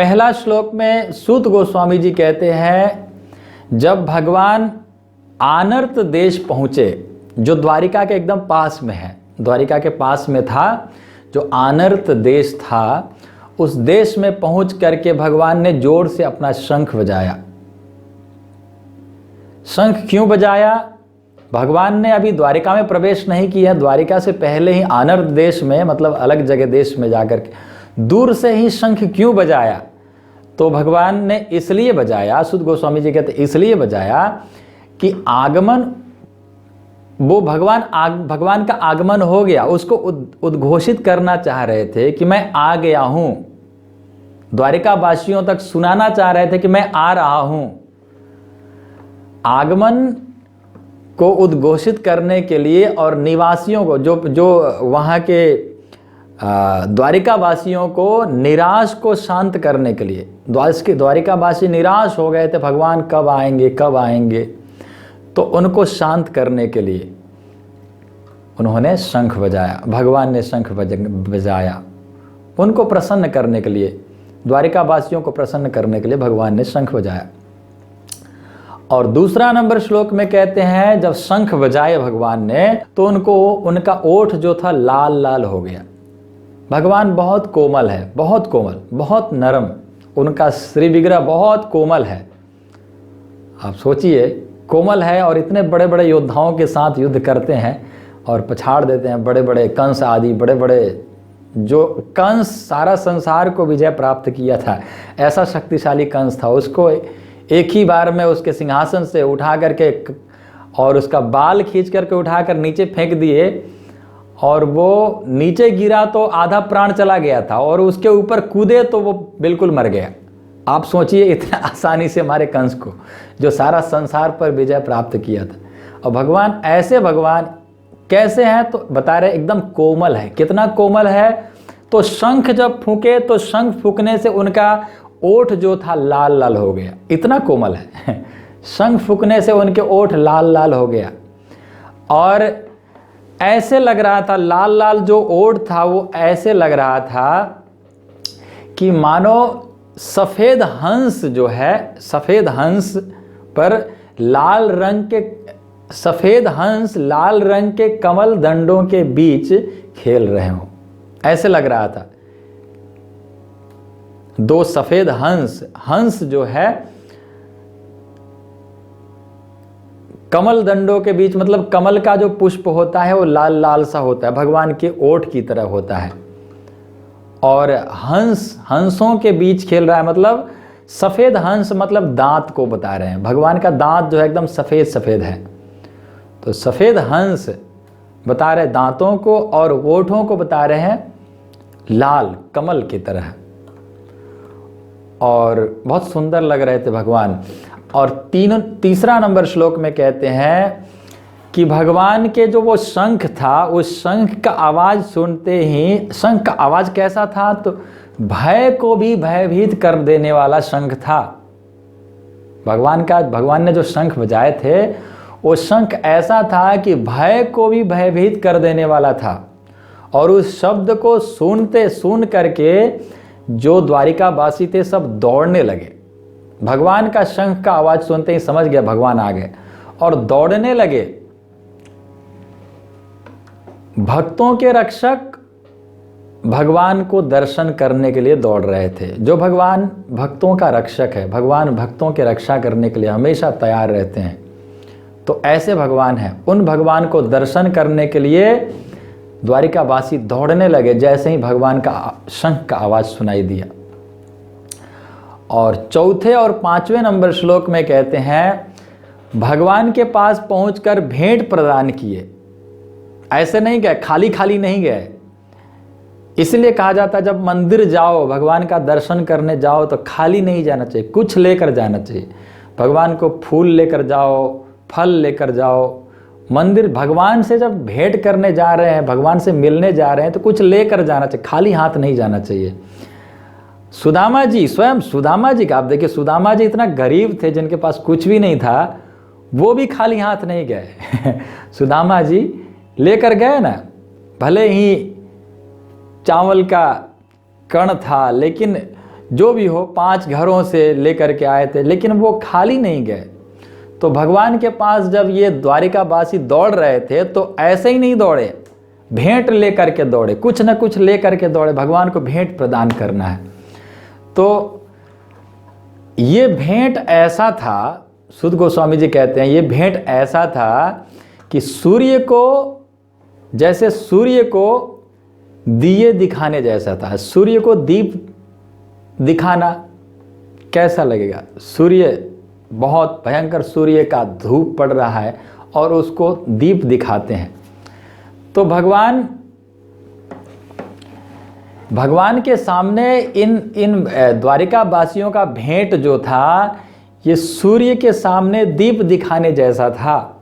पहला श्लोक में सूत गोस्वामी जी कहते हैं जब भगवान आनर्त देश पहुँचे, जो द्वारिका के एकदम पास में है, द्वारिका के पास में था जो आनर्त देश था, उस देश में पहुँच करके भगवान ने जोर से अपना शंख बजाया। शंख क्यों बजाया? भगवान ने अभी द्वारिका में प्रवेश नहीं किया, द्वारिका से पहले ही आनर्त देश में, मतलब अलग जगह देश में जाकर के दूर से ही शंख क्यों बजाया? तो भगवान ने इसलिए बजाया, सूत गोस्वामी जी कहते इसलिए बजाया कि आगमन, वो भगवान का आगमन हो गया, उसको उद्घोषित करना चाह रहे थे कि मैं आ गया हूं। द्वारिका वासियों तक सुनाना चाह रहे थे कि मैं आ रहा हूं। आगमन को उद्घोषित करने के लिए और निवासियों को, जो वहाँ के द्वारिका वासियों को, निराश को शांत करने के लिए, द्वारिका वासी निराश हो गए थे, भगवान कब आएंगे कब आएंगे, तो उनको शांत करने के लिए उन्होंने शंख बजाया। भगवान ने शंख बजाया उनको प्रसन्न करने के लिए, द्वारिका वासियों को प्रसन्न करने के लिए भगवान ने शंख बजाया। और दूसरा नंबर श्लोक में कहते हैं जब शंख बजाए भगवान ने तो उनका ओठ जो था लाल लाल हो गया। भगवान बहुत कोमल है, बहुत कोमल, बहुत नरम, उनका श्री विग्रह बहुत कोमल है। आप सोचिए, कोमल है और इतने बड़े बड़े योद्धाओं के साथ युद्ध करते हैं और पछाड़ देते हैं बड़े बड़े कंस आदि, बड़े बड़े, जो कंस सारा संसार को विजय प्राप्त किया था, ऐसा शक्तिशाली कंस था, उसको एक ही बार में उसके सिंहासन से उठा करके और उसका बाल खींच करके उठाकर नीचे फेंक दिए और वो नीचे गिरा तो आधा प्राण चला गया था, और उसके ऊपर कूदे तो वो बिल्कुल मर गया। आप सोचिए इतना आसानी से हमारे कंस को, जो सारा संसार पर विजय प्राप्त किया था। और भगवान, ऐसे भगवान कैसे हैं? तो बता रहे एकदम कोमल है। कितना कोमल है? तो शंख जब फूके तो शंख फूकने से उनका ओठ जो था लाल लाल हो गया, इतना कोमल है। शंख फूकने से उनके ओठ लाल लाल हो गया और ऐसे लग रहा था, लाल लाल जो ओठ था वो ऐसे लग रहा था कि मानो सफ़ेद हंस जो है, सफ़ेद हंस पर लाल रंग के, सफ़ेद हंस लाल रंग के कमल दंडों के बीच खेल रहे हों, ऐसे लग रहा था। दो सफ़ेद हंस, हंस जो है कमल दंडों के बीच, मतलब कमल का जो पुष्प होता है वो लाल लाल सा होता है, भगवान के ओठ की तरह होता है, और हंसों के बीच खेल रहा है। मतलब सफ़ेद हंस, मतलब दांत को बता रहे हैं, भगवान का दांत जो है एकदम सफ़ेद सफ़ेद है। तो सफ़ेद हंस बता रहे दांतों को, और ओठों को बता रहे हैं लाल कमल की तरह, और बहुत सुंदर लग रहे थे भगवान। और तीसरा नंबर श्लोक में कहते हैं कि भगवान के जो वो शंख था, उस शंख का आवाज़ सुनते ही, शंख का आवाज़ कैसा था? तो भय को भी भयभीत कर देने वाला शंख था। भगवान ने जो शंख बजाए थे वो शंख ऐसा था कि भय को भी भयभीत कर देने वाला था। और उस शब्द को सुन करके जो द्वारिका वासी थे सब दौड़ने लगे। भगवान का शंख का आवाज़ सुनते ही समझ गया भगवान आ गए और दौड़ने लगे। भक्तों के रक्षक भगवान को दर्शन करने के लिए दौड़ रहे थे। जो भगवान भक्तों का रक्षक है, भगवान भक्तों की रक्षा करने के लिए हमेशा तैयार रहते हैं, तो ऐसे भगवान हैं। उन भगवान को दर्शन करने के लिए द्वारिका वासी दौड़ने लगे जैसे ही भगवान का शंख का आवाज़ सुनाई दिया। और चौथे और पांचवें नंबर श्लोक में कहते हैं भगवान के पास पहुंचकर भेंट प्रदान किए। ऐसे नहीं गए, खाली खाली नहीं गए। इसलिए कहा जाता है जब मंदिर जाओ, भगवान का दर्शन करने जाओ तो खाली नहीं जाना चाहिए, कुछ लेकर जाना चाहिए। भगवान को फूल लेकर जाओ, फल लेकर जाओ। मंदिर भगवान से जब भेंट करने जा रहे हैं, भगवान से मिलने जा रहे हैं तो कुछ लेकर जाना चाहिए, खाली हाथ नहीं जाना चाहिए। सुदामा जी, स्वयं सुदामा जी का आप देखिए, सुदामा जी इतना गरीब थे जिनके पास कुछ भी नहीं था, वो भी खाली हाथ नहीं गए। सुदामा जी लेकर गए ना, भले ही चावल का कण था, लेकिन जो भी हो 5 घरों से लेकर के आए थे, लेकिन वो खाली नहीं गए। तो भगवान के पास जब ये द्वारिकावासी दौड़ रहे थे तो ऐसे ही नहीं दौड़े, भेंट लेकर के दौड़े, कुछ न कुछ लेकर के दौड़े, भगवान को भेंट प्रदान करना है। तो ये भेंट ऐसा था, सुध गोस्वामी जी कहते हैं ये भेंट ऐसा था कि सूर्य को, जैसे सूर्य को दिए दिखाने जैसा था। सूर्य को दीप दिखाना कैसा लगेगा? सूर्य, बहुत भयंकर सूर्य का धूप पड़ रहा है और उसको दीप दिखाते हैं। तो भगवान के सामने इन द्वारिकावासियों का भेंट जो था, ये सूर्य के सामने दीप दिखाने जैसा था।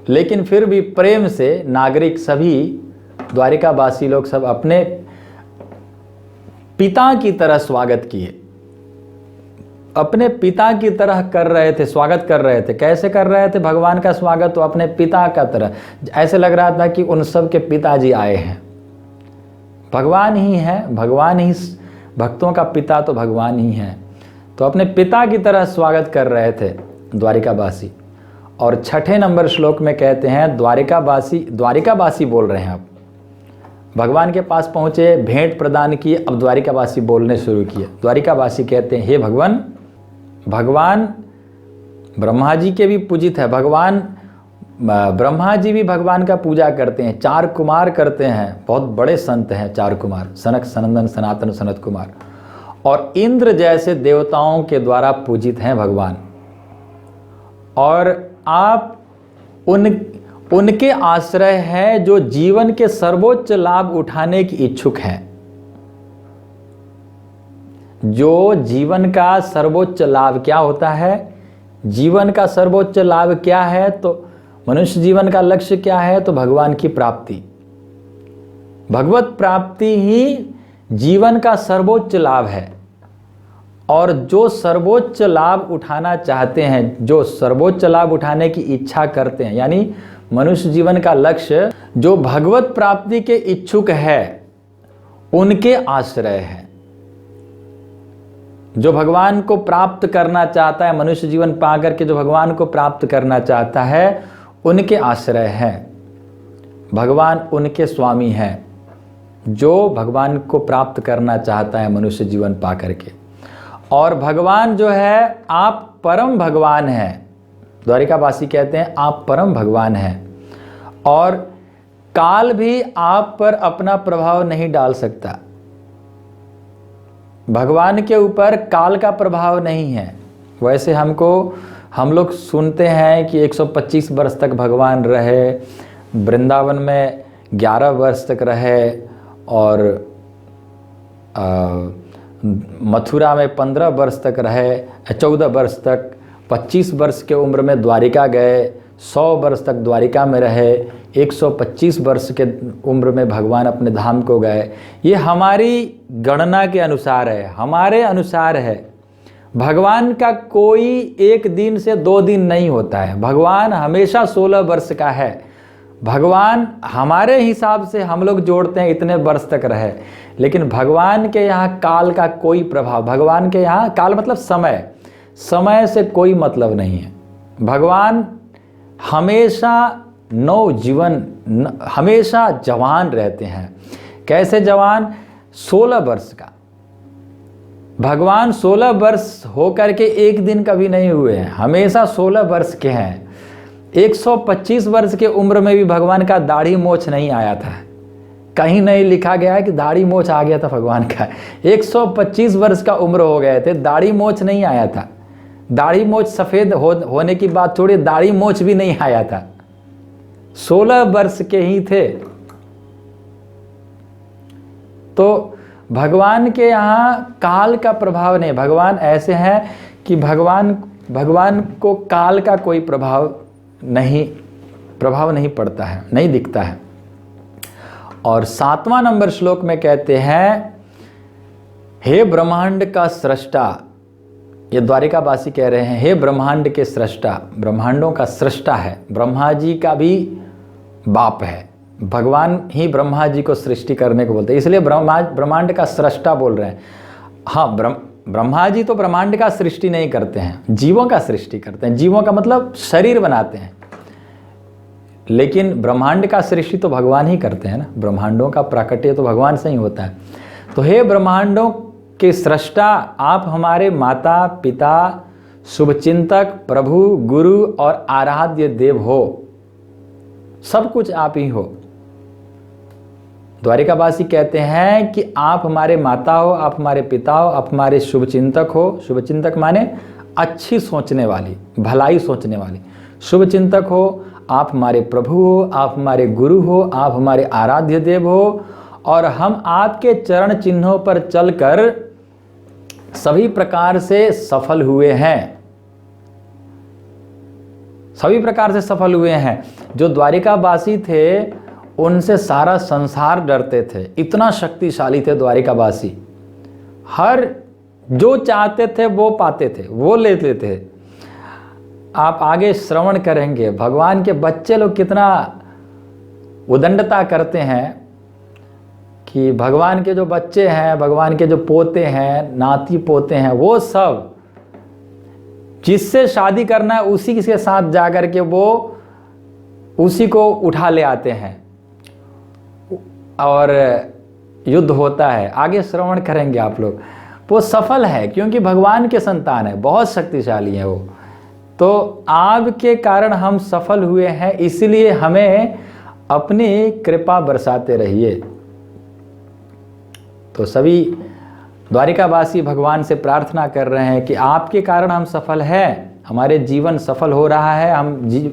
लेकिन फिर भी प्रेम से नागरिक सभी द्वारिकावासी लोग सब अपने पिता की तरह स्वागत किए, अपने पिता की तरह कर रहे थे, स्वागत कर रहे थे। कैसे कर रहे थे भगवान का स्वागत? तो अपने पिता का तरह, ऐसे लग रहा था कि उन सब के पिताजी आए हैं। भगवान ही है, भगवान ही, भक्तों का पिता तो भगवान ही है। तो अपने पिता की तरह स्वागत कर रहे थे द्वारिकावासी। और 6 नंबर श्लोक में कहते हैं द्वारिकावासी बोल रहे हैं। अब भगवान के पास पहुँचे, भेंट प्रदान किए, अब द्वारिकावासी बोलने शुरू किए। द्वारिकावासी कहते हैं, हे भगवान, भगवान ब्रह्मा जी के भी पूजित है, भगवान ब्रह्मा जी भी भगवान का पूजा करते हैं, 4 कुमार करते हैं, बहुत बड़े संत हैं 4 कुमार, सनक सनंदन सनातन सनत कुमार, और इंद्र जैसे देवताओं के द्वारा पूजित हैं भगवान। और आप उनके आश्रय हैं जो जीवन के सर्वोच्च लाभ उठाने की इच्छुक हैं। जो जीवन का सर्वोच्च लाभ क्या होता है? जीवन का सर्वोच्च लाभ क्या है? तो मनुष्य जीवन का लक्ष्य क्या है? तो भगवान की प्राप्ति, भगवत प्राप्ति ही जीवन का सर्वोच्च लाभ है। और जो सर्वोच्च लाभ उठाना चाहते हैं, जो सर्वोच्च लाभ उठाने की इच्छा करते हैं, यानी मनुष्य जीवन का लक्ष्य जो भगवत प्राप्ति के इच्छुक है, उनके आश्रय है। जो भगवान को प्राप्त करना चाहता है, मनुष्य जीवन पाकर के जो भगवान को प्राप्त करना चाहता है, उनके आश्रय है। भगवान उनके स्वामी हैं जो भगवान को प्राप्त करना चाहता है मनुष्य जीवन पाकर के। और भगवान जो है, आप परम भगवान हैं। द्वारिकावासी कहते हैं आप परम भगवान हैं, और काल भी आप पर अपना प्रभाव नहीं डाल सकता। भगवान के ऊपर काल का प्रभाव नहीं है। वैसे हम लोग सुनते हैं कि 125 वर्ष तक भगवान रहे, वृंदावन में 11 वर्ष तक रहे, और मथुरा में 15 वर्ष तक रहे, 14 वर्ष तक, 25 वर्ष के उम्र में द्वारिका गए, 100 वर्ष तक द्वारिका में रहे, 125 वर्ष के उम्र में भगवान अपने धाम को गए। ये हमारी गणना के अनुसार है, हमारे अनुसार है। भगवान का कोई 1 दिन से 2 दिन नहीं होता है। भगवान हमेशा 16 वर्ष का है। भगवान हमारे हिसाब से हम लोग जोड़ते हैं इतने वर्ष तक रहे, लेकिन भगवान के यहाँ काल का कोई प्रभाव, भगवान के यहाँ काल मतलब समय से कोई मतलब नहीं है। भगवान हमेशा हमेशा जवान रहते हैं। कैसे जवान? 16 वर्ष का भगवान 16 वर्ष होकर के 1 दिन कभी नहीं हुए हैं, हमेशा 16 वर्ष के हैं। 125 वर्ष के उम्र में भी भगवान का दाढ़ी मोछ नहीं आया था। कहीं नहीं लिखा गया है कि दाढ़ी मोछ आ गया था भगवान का। 125 वर्ष का उम्र हो गए थे, दाढ़ी मोछ नहीं आया था। दाढ़ी मोछ सफ़ेद होने की बात थोड़ी, दाढ़ी मोछ भी नहीं आया था। 16 वर्ष के ही थे। तो भगवान के यहाँ काल का प्रभाव नहीं। भगवान ऐसे हैं कि भगवान को काल का कोई प्रभाव नहीं पड़ता है, नहीं दिखता है। और 7वां नंबर श्लोक में कहते हैं, हे ब्रह्मांड का सृष्टा, ये द्वारिकावासी कह रहे हैं, हे ब्रह्मांड के सृष्टा, ब्रह्मांडों का सृष्टा है, ब्रह्मा जी का भी बाप है, भगवान ही ब्रह्मा जी को सृष्टि करने को बोलते हैं, इसलिए ब्रह्मांड का सृष्टा बोल रहे हैं। हाँ, ब्रह्मा जी तो ब्रह्मांड का सृष्टि नहीं करते हैं, जीवों का सृष्टि करते हैं। जीवों का मतलब शरीर बनाते हैं, लेकिन ब्रह्मांड का सृष्टि तो भगवान ही करते हैं ना। ब्रह्मांडों का प्राकट्य तो भगवान से ही होता है। तो हे ब्रह्मांडों के सृष्टा, आप हमारे माता पिता, शुभचिंतक, प्रभु, गुरु और आराध्य देव हो। सब कुछ आप ही हो। द्वारिकावासी कहते हैं कि आप हमारे माता हो, आप हमारे पिता हो, आप हमारे शुभचिंतक हो। शुभचिंतक माने अच्छी सोचने वाली, भलाई सोचने वाली। शुभचिंतक हो, आप हमारे प्रभु हो, आप हमारे गुरु हो, आप हमारे आराध्य देव हो, और हम आपके चरण चिन्हों पर चलकर सभी प्रकार से सफल हुए हैं। सभी प्रकार से सफल हुए हैं। जो द्वारिकावासी थे उनसे सारा संसार डरते थे, इतना शक्तिशाली थे द्वारिकावासी। हर जो चाहते थे वो पाते थे, वो लेते थे। आप आगे श्रवण करेंगे भगवान के बच्चे लोग कितना उदंडता करते हैं कि भगवान के जो बच्चे हैं, भगवान के जो पोते हैं, नाती पोते हैं, वो सब जिससे शादी करना है उसी के साथ जाकर के वो उसी को उठा ले आते हैं और युद्ध होता है। आगे श्रवण करेंगे आप लोग। वो सफल है क्योंकि भगवान के संतान है, बहुत शक्तिशाली है वो। तो आपके कारण हम सफल हुए हैं, इसलिए हमें अपनी कृपा बरसाते रहिए। तो सभी द्वारिकावासी भगवान से प्रार्थना कर रहे हैं कि आपके कारण हम सफल हैं, हमारे जीवन सफल हो रहा है,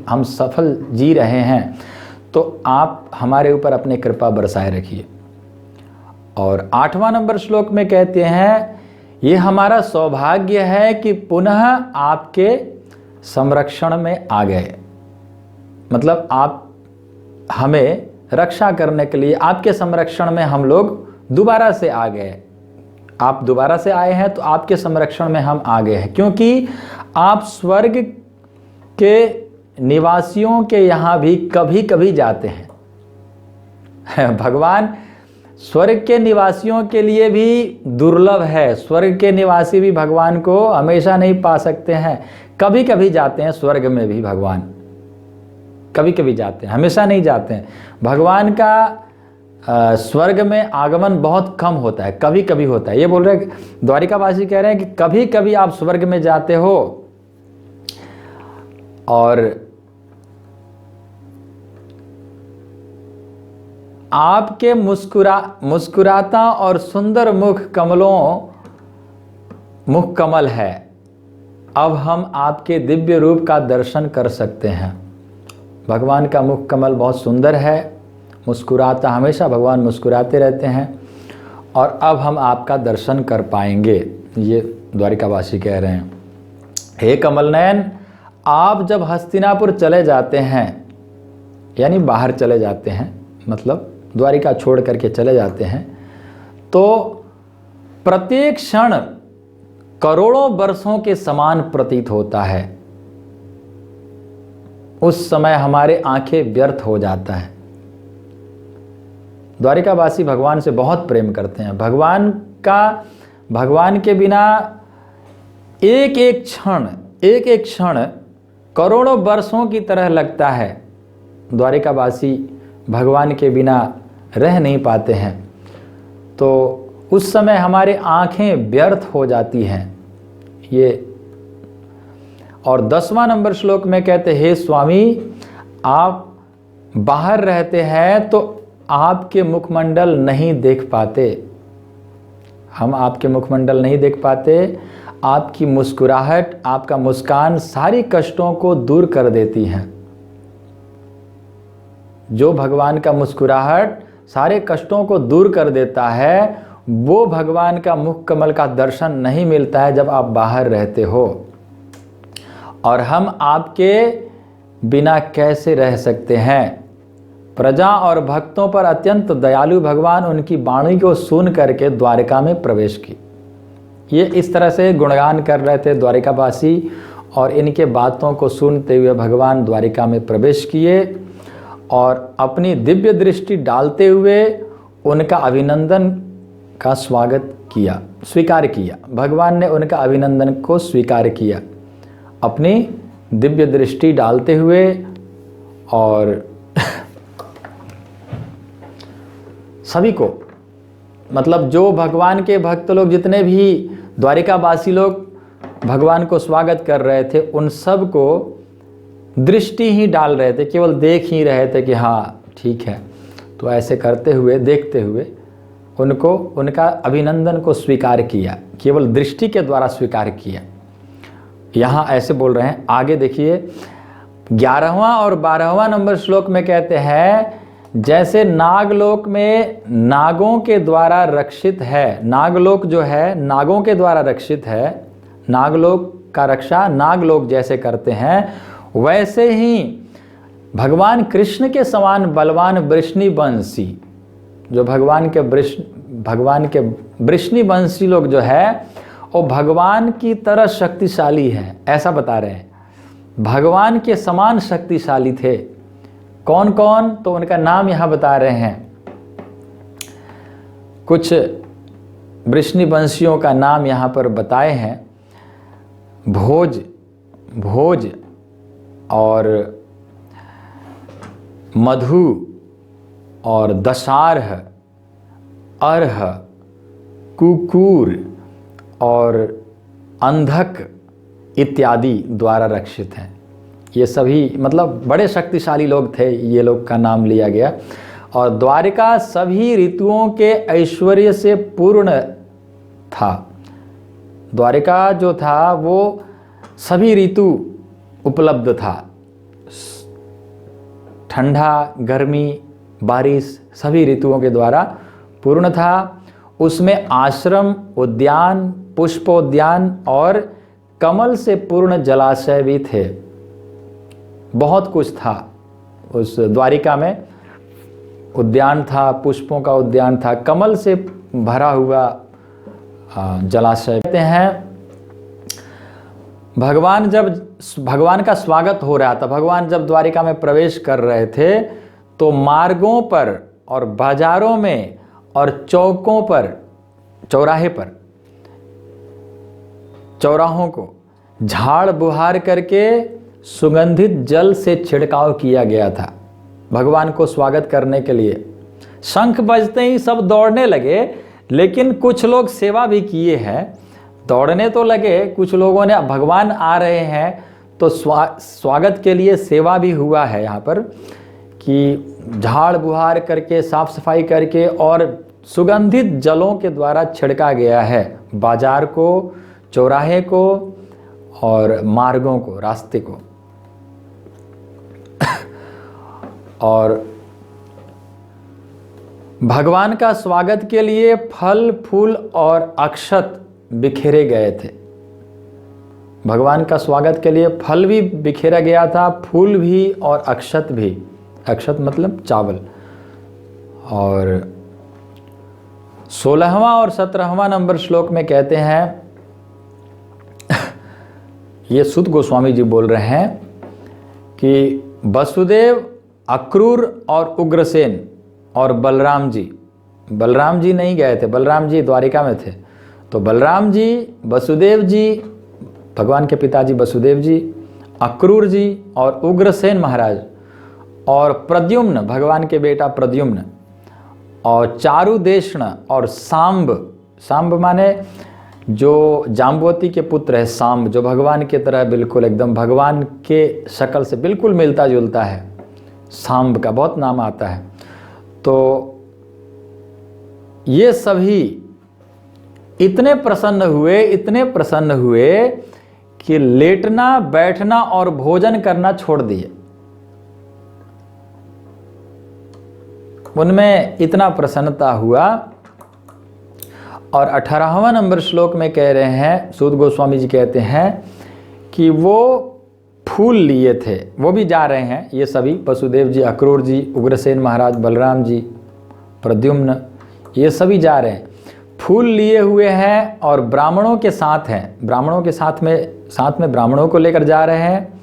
हम सफल जी रहे हैं, तो आप हमारे ऊपर अपनी कृपा बरसाए रखिए। और 8वां नंबर श्लोक में कहते हैं, ये हमारा सौभाग्य है कि पुनः आपके संरक्षण में आ गए। मतलब आप हमें रक्षा करने के लिए आपके संरक्षण में हम लोग दोबारा से आ गए। आप दोबारा से आए हैं तो आपके संरक्षण में हम आ गए हैं, क्योंकि आप स्वर्ग के निवासियों के यहाँ भी कभी कभी जाते हैं। भगवान स्वर्ग के निवासियों के लिए भी दुर्लभ है। स्वर्ग के निवासी भी भगवान को हमेशा नहीं पा सकते हैं, कभी कभी जाते हैं स्वर्ग में भी भगवान, कभी कभी जाते हैं, हमेशा नहीं जाते हैं। भगवान का स्वर्ग में आगमन बहुत कम होता है, कभी कभी होता है। ये बोल रहे द्वारिकावासी कह रहे हैं कि कभी कभी आप स्वर्ग में जाते हो और आपके मुस्कुराता और सुंदर मुख कमल है। अब हम आपके दिव्य रूप का दर्शन कर सकते हैं। भगवान का मुख कमल बहुत सुंदर है, मुस्कुराता, हमेशा भगवान मुस्कुराते रहते हैं, और अब हम आपका दर्शन कर पाएंगे। ये द्वारिकावासी कह रहे हैं। हे कमल नयन, आप जब हस्तिनापुर चले जाते हैं, यानी बाहर चले जाते हैं, मतलब द्वारिका छोड़ करके चले जाते हैं, तो प्रत्येक क्षण करोड़ों वर्षों के समान प्रतीत होता है। उस समय हमारे आंखें व्यर्थ हो जाता है। द्वारिकावासी भगवान से बहुत प्रेम करते हैं। भगवान के बिना एक एक क्षण करोड़ों वर्षों की तरह लगता है। द्वारिकावासी भगवान के बिना रह नहीं पाते हैं, तो उस समय हमारे आंखें व्यर्थ हो जाती हैं। ये और 10वां नंबर श्लोक में कहते हैं, हे स्वामी, आप बाहर रहते हैं तो आपके मुखमंडल नहीं देख पाते। हम आपके मुखमंडल नहीं देख पाते। आपकी मुस्कुराहट, आपका मुस्कान सारी कष्टों को दूर कर देती हैं। जो भगवान का मुस्कुराहट सारे कष्टों को दूर कर देता है, वो भगवान का मुख कमल का दर्शन नहीं मिलता है जब आप बाहर रहते हो। और हम आपके बिना कैसे रह सकते हैं। प्रजा और भक्तों पर अत्यंत दयालु भगवान उनकी वाणी को सुन करके द्वारिका में प्रवेश की। ये इस तरह से गुणगान कर रहे थे द्वारिकावासी, और इनके बातों को सुनते हुए भगवान द्वारिका में प्रवेश किए। और अपनी दिव्य दृष्टि डालते हुए उनका अभिनंदन का स्वीकार किया। भगवान ने उनका अभिनंदन को स्वीकार किया अपनी दिव्य दृष्टि डालते हुए। और सभी को, मतलब जो भगवान के भक्त लोग, जितने भी द्वारिकावासी लोग भगवान को स्वागत कर रहे थे, उन सब को दृष्टि ही डाल रहे थे, केवल देख ही रहे थे कि हाँ ठीक है। तो ऐसे करते हुए, देखते हुए उनको, उनका अभिनंदन को स्वीकार किया, केवल दृष्टि के द्वारा स्वीकार किया। यहाँ ऐसे बोल रहे हैं, आगे देखिए 11वां और 12वां नंबर श्लोक में कहते हैं, जैसे नागलोक में नागों के द्वारा रक्षित है, नागलोक जो है नागों के द्वारा रक्षित है, नागलोक का रक्षा नागलोक जैसे करते हैं, वैसे ही भगवान कृष्ण के समान बलवान वृष्णिवंशी, जो भगवान के वृष्णिवंशी लोग जो है वो भगवान की तरह शक्तिशाली है, ऐसा बता रहे हैं। भगवान के समान शक्तिशाली थे। कौन कौन? तो उनका नाम यहाँ बता रहे हैं। कुछ वृष्णिवंशियों का नाम यहाँ पर बताए हैं। भोज और मधु और दशार्ह, अर्ह, कुकूर और अंधक इत्यादि द्वारा रक्षित हैं। ये सभी मतलब बड़े शक्तिशाली लोग थे, ये लोग का नाम लिया गया। और द्वारिका सभी ऋतुओं के ऐश्वर्य से पूर्ण था। द्वारिका जो था वो सभी ऋतु उपलब्ध था, ठंडा, गर्मी, बारिश, सभी ऋतुओं के द्वारा पूर्ण था। उसमें आश्रम, उद्यान, पुष्पोद्यान और कमल से पूर्ण जलाशय भी थे। बहुत कुछ था उस द्वारिका में। उद्यान था, पुष्पों का उद्यान था, कमल से भरा हुआ जलाशय। कहते हैं भगवान का स्वागत हो रहा था, भगवान जब द्वारिका में प्रवेश कर रहे थे तो मार्गों पर और बाजारों में और चौकों पर, चौराहे पर, चौराहों को झाड़ बुहार करके सुगंधित जल से छिड़काव किया गया था भगवान को स्वागत करने के लिए। शंख बजते ही सब दौड़ने लगे, लेकिन कुछ लोग सेवा भी किए हैं। दौड़ने तो लगे, कुछ लोगों ने, भगवान आ रहे हैं तो स्वागत के लिए सेवा भी हुआ है यहाँ पर, कि झाड़ बुहार करके, साफ सफाई करके और सुगंधित जलों के द्वारा छिड़का गया है बाजार को, चौराहे को और मार्गों को, रास्ते को। और भगवान का स्वागत के लिए फल, फूल और अक्षत बिखेरे गए थे। भगवान का स्वागत के लिए फल भी बिखेरा गया था, फूल भी और अक्षत भी। अक्षत मतलब चावल। और 16वां और 17वां नंबर श्लोक में कहते हैं, ये सुत गोस्वामी जी बोल रहे हैं कि वसुदेव, अक्रूर और उग्रसेन और बलराम जी नहीं गए थे, बलराम जी द्वारिका में थे। तो बलराम जी, वसुदेव जी, भगवान के पिताजी वसुदेव जी, अक्रूर जी और उग्रसेन महाराज और प्रद्युम्न, भगवान के बेटा प्रद्युम्न, और चारुदेशण और सांब माने जो जाम्बवती के पुत्र है, सांब, जो भगवान के तरह बिल्कुल एकदम भगवान के शक्ल से बिल्कुल मिलता जुलता है। सांब का बहुत नाम आता है। तो ये सभी इतने प्रसन्न हुए कि लेटना, बैठना और भोजन करना छोड़ दिए। उनमें इतना प्रसन्नता हुआ। और 18वां नंबर श्लोक में कह रहे हैं, सूत गोस्वामी जी कहते हैं कि वो फूल लिए थे, वो भी जा रहे हैं, ये सभी वसुदेव जी, अक्रूर जी, उग्रसेन महाराज, बलराम जी, प्रद्युम्न, ये सभी जा रहे हैं, फूल लिए हुए हैं और ब्राह्मणों के साथ हैं, ब्राह्मणों के साथ में ब्राह्मणों को लेकर जा रहे हैं।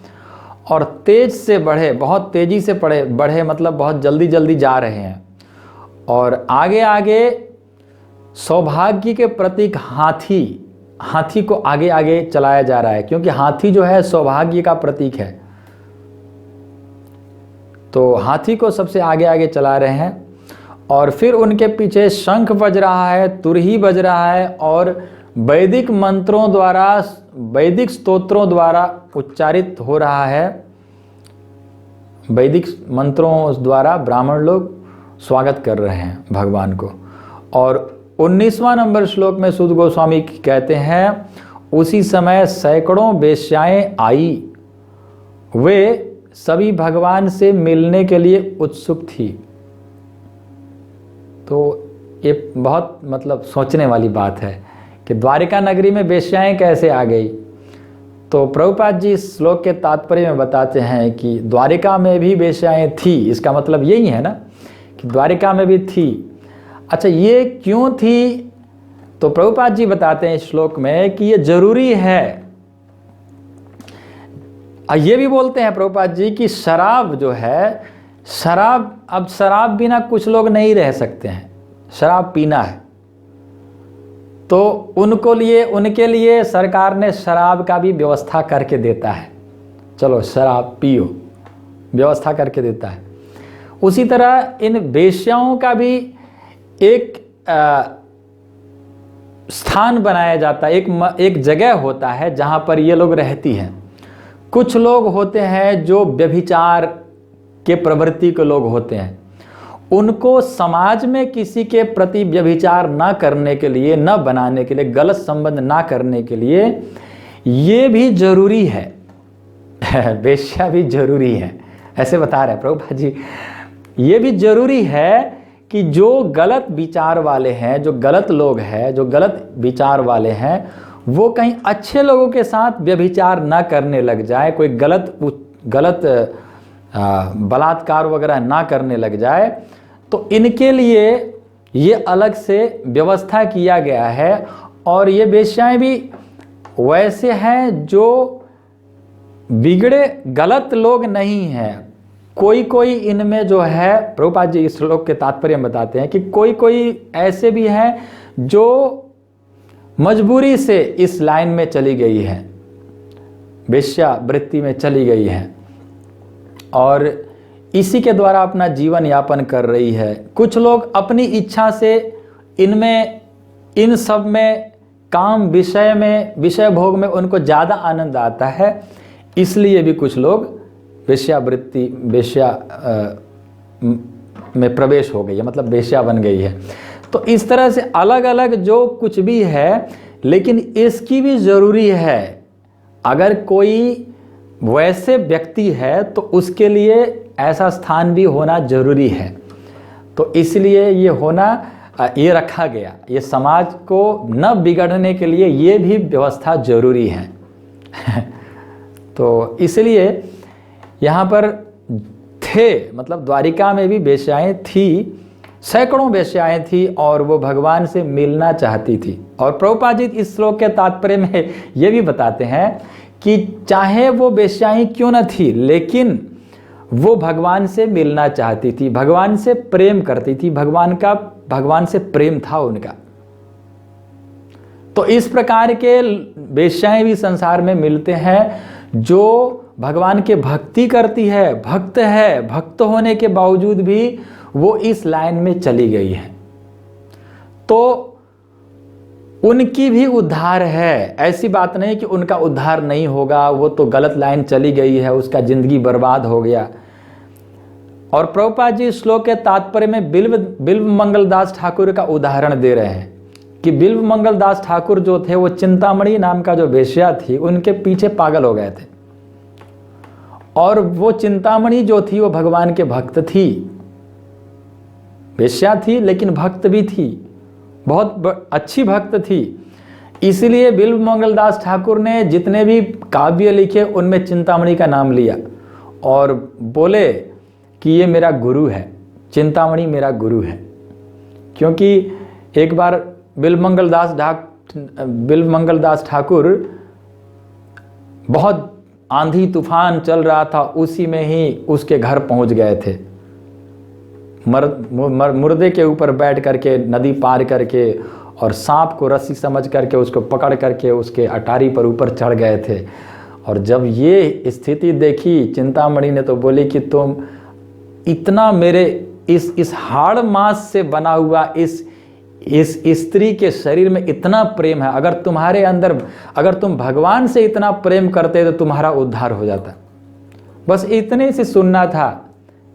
और तेज से बढ़े, बहुत तेजी से बढ़े मतलब बहुत जल्दी जल्दी जा रहे हैं। और आगे आगे सौभाग्य के प्रतीक हाथी को आगे आगे चलाया जा रहा है, क्योंकि हाथी जो है सौभाग्य का प्रतीक है। तो हाथी को सबसे आगे आगे चला रहे हैं। और फिर उनके पीछे शंख बज रहा है, तुरही बज रहा है, और वैदिक मंत्रों द्वारा, वैदिक स्तोत्रों द्वारा उच्चारित हो रहा है। वैदिक मंत्रों द्वारा ब्राह्मण लोग स्वागत कर रहे हैं भगवान को। और 19वां नंबर श्लोक में सूत गोस्वामी कहते हैं, उसी समय सैकड़ों वेश्याएं आई, वे सभी भगवान से मिलने के लिए उत्सुक थी। तो ये बहुत मतलब सोचने वाली बात है कि द्वारिका नगरी में वेश्याएं कैसे आ गई। तो प्रभुपाद जी इस श्लोक के तात्पर्य में बताते हैं कि द्वारिका में भी वेश्याएं थी। इसका मतलब यही है ना कि द्वारिका में भी थी। अच्छा, ये क्यों थी? तो प्रभुपाद जी बताते हैं इस श्लोक में कि ये जरूरी है। ये भी बोलते हैं प्रभुपाद जी कि शराब जो है, अब शराब बिना कुछ लोग नहीं रह सकते हैं, शराब पीना है। तो उनके लिए सरकार ने शराब का भी व्यवस्था करके देता है, चलो शराब पियो, व्यवस्था करके देता है। उसी तरह इन वेश्याओं का भी एक स्थान बनाया जाता है, एक जगह होता है जहां पर ये लोग रहती हैं। कुछ लोग होते हैं जो व्यभिचार के प्रवृत्ति के लोग होते हैं, उनको समाज में किसी के प्रति व्यभिचार ना करने के लिए, न बनाने के लिए, गलत संबंध ना करने के लिए ये भी जरूरी है वेश्या भी जरूरी है, ऐसे बता रहे हैं प्रभुपाद जी। ये भी जरूरी है कि जो गलत विचार वाले हैं, जो गलत लोग हैं, जो गलत विचार वाले हैं, वो कहीं अच्छे लोगों के साथ व्यभिचार ना करने लग जाए, कोई गलत बलात्कार वगैरह ना करने लग जाए। तो इनके लिए ये अलग से व्यवस्था किया गया है। और ये वेश्याएं भी वैसे हैं जो बिगड़े गलत लोग नहीं हैं। कोई इनमें जो है, प्रभुपाद जी इस श्लोक के तात्पर्य में बताते हैं कि कोई ऐसे भी हैं जो मजबूरी से इस लाइन में चली गई है, वेश्या वृत्ति में चली गई है, और इसी के द्वारा अपना जीवन यापन कर रही है। कुछ लोग अपनी इच्छा से इन सब में, काम विषय भोग में उनको ज़्यादा आनंद आता है, इसलिए भी कुछ लोग वेश्या में प्रवेश हो गई है, मतलब वेश्या बन गई है। तो इस तरह से अलग अलग जो कुछ भी है, लेकिन इसकी भी ज़रूरी है। अगर कोई वैसे व्यक्ति है तो उसके लिए ऐसा स्थान भी होना जरूरी है। तो इसलिए ये रखा गया, ये समाज को न बिगड़ने के लिए ये भी व्यवस्था जरूरी है तो इसलिए यहाँ पर थे, मतलब द्वारिका में भी वेश्याएं थी, सैकड़ों वेश्याएं थी, और वो भगवान से मिलना चाहती थी। और प्रभुपाद जी इस श्लोक के तात्पर्य में ये भी बताते हैं कि चाहे वो वेश्याएं क्यों न थी, लेकिन वो भगवान से मिलना चाहती थी, भगवान से प्रेम करती थी, भगवान से प्रेम था उनका। तो इस प्रकार के वेश्याएं भी संसार में मिलते हैं जो भगवान के भक्ति करती है, भक्त है, भक्त होने के बावजूद भी वो इस लाइन में चली गई है, तो उनकी भी उद्धार है। ऐसी बात नहीं कि उनका उद्धार नहीं होगा, वो तो गलत लाइन चली गई है, उसका जिंदगी बर्बाद हो गया। और प्रभुपाद जी श्लोक के तात्पर्य में बिल्व मंगलदास ठाकुर का उदाहरण दे रहे हैं कि बिल्व मंगलदास ठाकुर जो थे वो चिंतामणि नाम का जो वेश्या थी उनके पीछे पागल हो गए थे, और वो चिंतामणि जो थी वो भगवान के भक्त थी, वेश्या थी लेकिन भक्त भी थी, बहुत अच्छी भक्त थी। इसलिए बिल्व मंगलदास ठाकुर ने जितने भी काव्य लिखे उनमें चिंतामणि का नाम लिया और बोले कि ये मेरा गुरु है, चिंतामणि मेरा गुरु है। क्योंकि एक बार बिल्व मंगलदास ठाकुर बहुत आंधी तूफान चल रहा था उसी में ही उसके घर पहुंच गए थे। मुर्दे के ऊपर बैठ करके नदी पार करके और सांप को रस्सी समझ करके उसको पकड़ करके उसके अटारी पर ऊपर चढ़ गए थे। और जब ये स्थिति देखी चिंतामणि ने तो बोली कि तुम इतना मेरे इस हाड़ मांस से बना हुआ इस स्त्री के शरीर में इतना प्रेम है, अगर तुम्हारे अंदर, अगर तुम भगवान से इतना प्रेम करते तो तुम्हारा उद्धार हो जाता। बस इतने से सुनना था।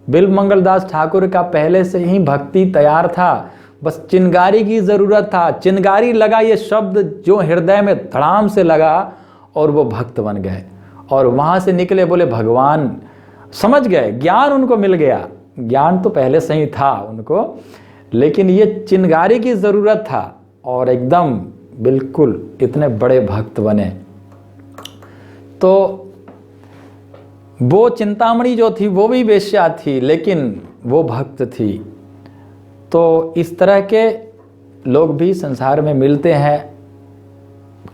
बिल्वमंगल दास ठाकुर का पहले से ही भक्ति तैयार था, बस चिनगारी की ज़रूरत था। चिनगारी लगा, ये शब्द जो हृदय में धड़ाम से लगा और वो भक्त बन गए। और वहाँ से निकले, बोले भगवान, समझ गए, ज्ञान उनको मिल गया। ज्ञान तो पहले से ही था उनको, लेकिन ये चिनगारी की ज़रूरत था और एकदम बिल्कुल इतने बड़े भक्त बने। तो वो चिंतामणि जो थी वो भी वेश्या थी, लेकिन वो भक्त थी। तो इस तरह के लोग भी संसार में मिलते हैं,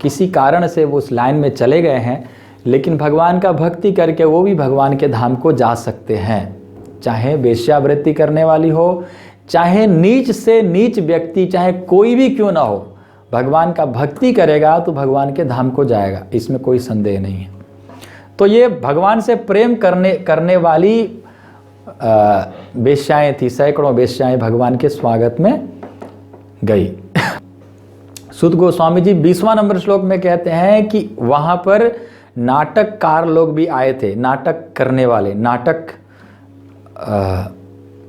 किसी कारण से वो उस लाइन में चले गए हैं, लेकिन भगवान का भक्ति करके वो भी भगवान के धाम को जा सकते हैं। चाहे वेश्यावृत्ति करने वाली हो, चाहे नीच से नीच व्यक्ति, चाहे कोई भी क्यों ना हो, भगवान का भक्ति करेगा तो भगवान के धाम को जाएगा, इसमें कोई संदेह नहीं है। तो ये भगवान से प्रेम करने वाली वेश्याएं थी। सैकड़ों वेश्याएं भगवान के स्वागत में गई। सुत गोस्वामी जी 20वां नंबर श्लोक में कहते हैं कि वहाँ पर नाटककार लोग भी आए थे, नाटक करने वाले,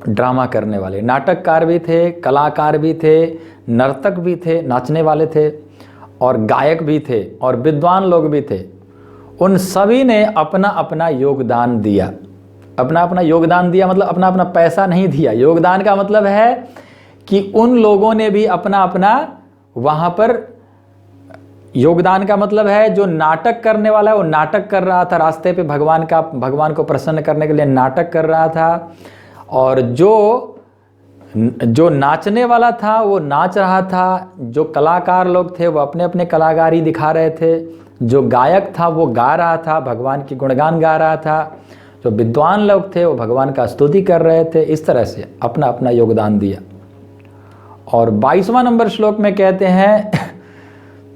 ड्रामा करने वाले नाटककार भी थे, कलाकार भी थे, नर्तक भी थे, नाचने वाले थे, और गायक भी थे, और विद्वान लोग भी थे। उन सभी ने अपना अपना योगदान दिया। अपना अपना योगदान दिया मतलब अपना अपना पैसा नहीं दिया। योगदान का मतलब है कि उन लोगों ने भी अपना अपना वहाँ पर, योगदान का मतलब है जो नाटक करने वाला है वो नाटक कर रहा था, रास्ते पे भगवान को प्रसन्न करने के लिए नाटक कर रहा था, और जो नाचने वाला था वो नाच रहा था, जो कलाकार लोग थे वो अपने अपने कलाकारी दिखा रहे थे, जो गायक था वो गा रहा था, भगवान की गुणगान गा रहा था, जो विद्वान लोग थे वो भगवान का स्तुति कर रहे थे। इस तरह से अपना अपना योगदान दिया। और 22वां नंबर श्लोक में कहते हैं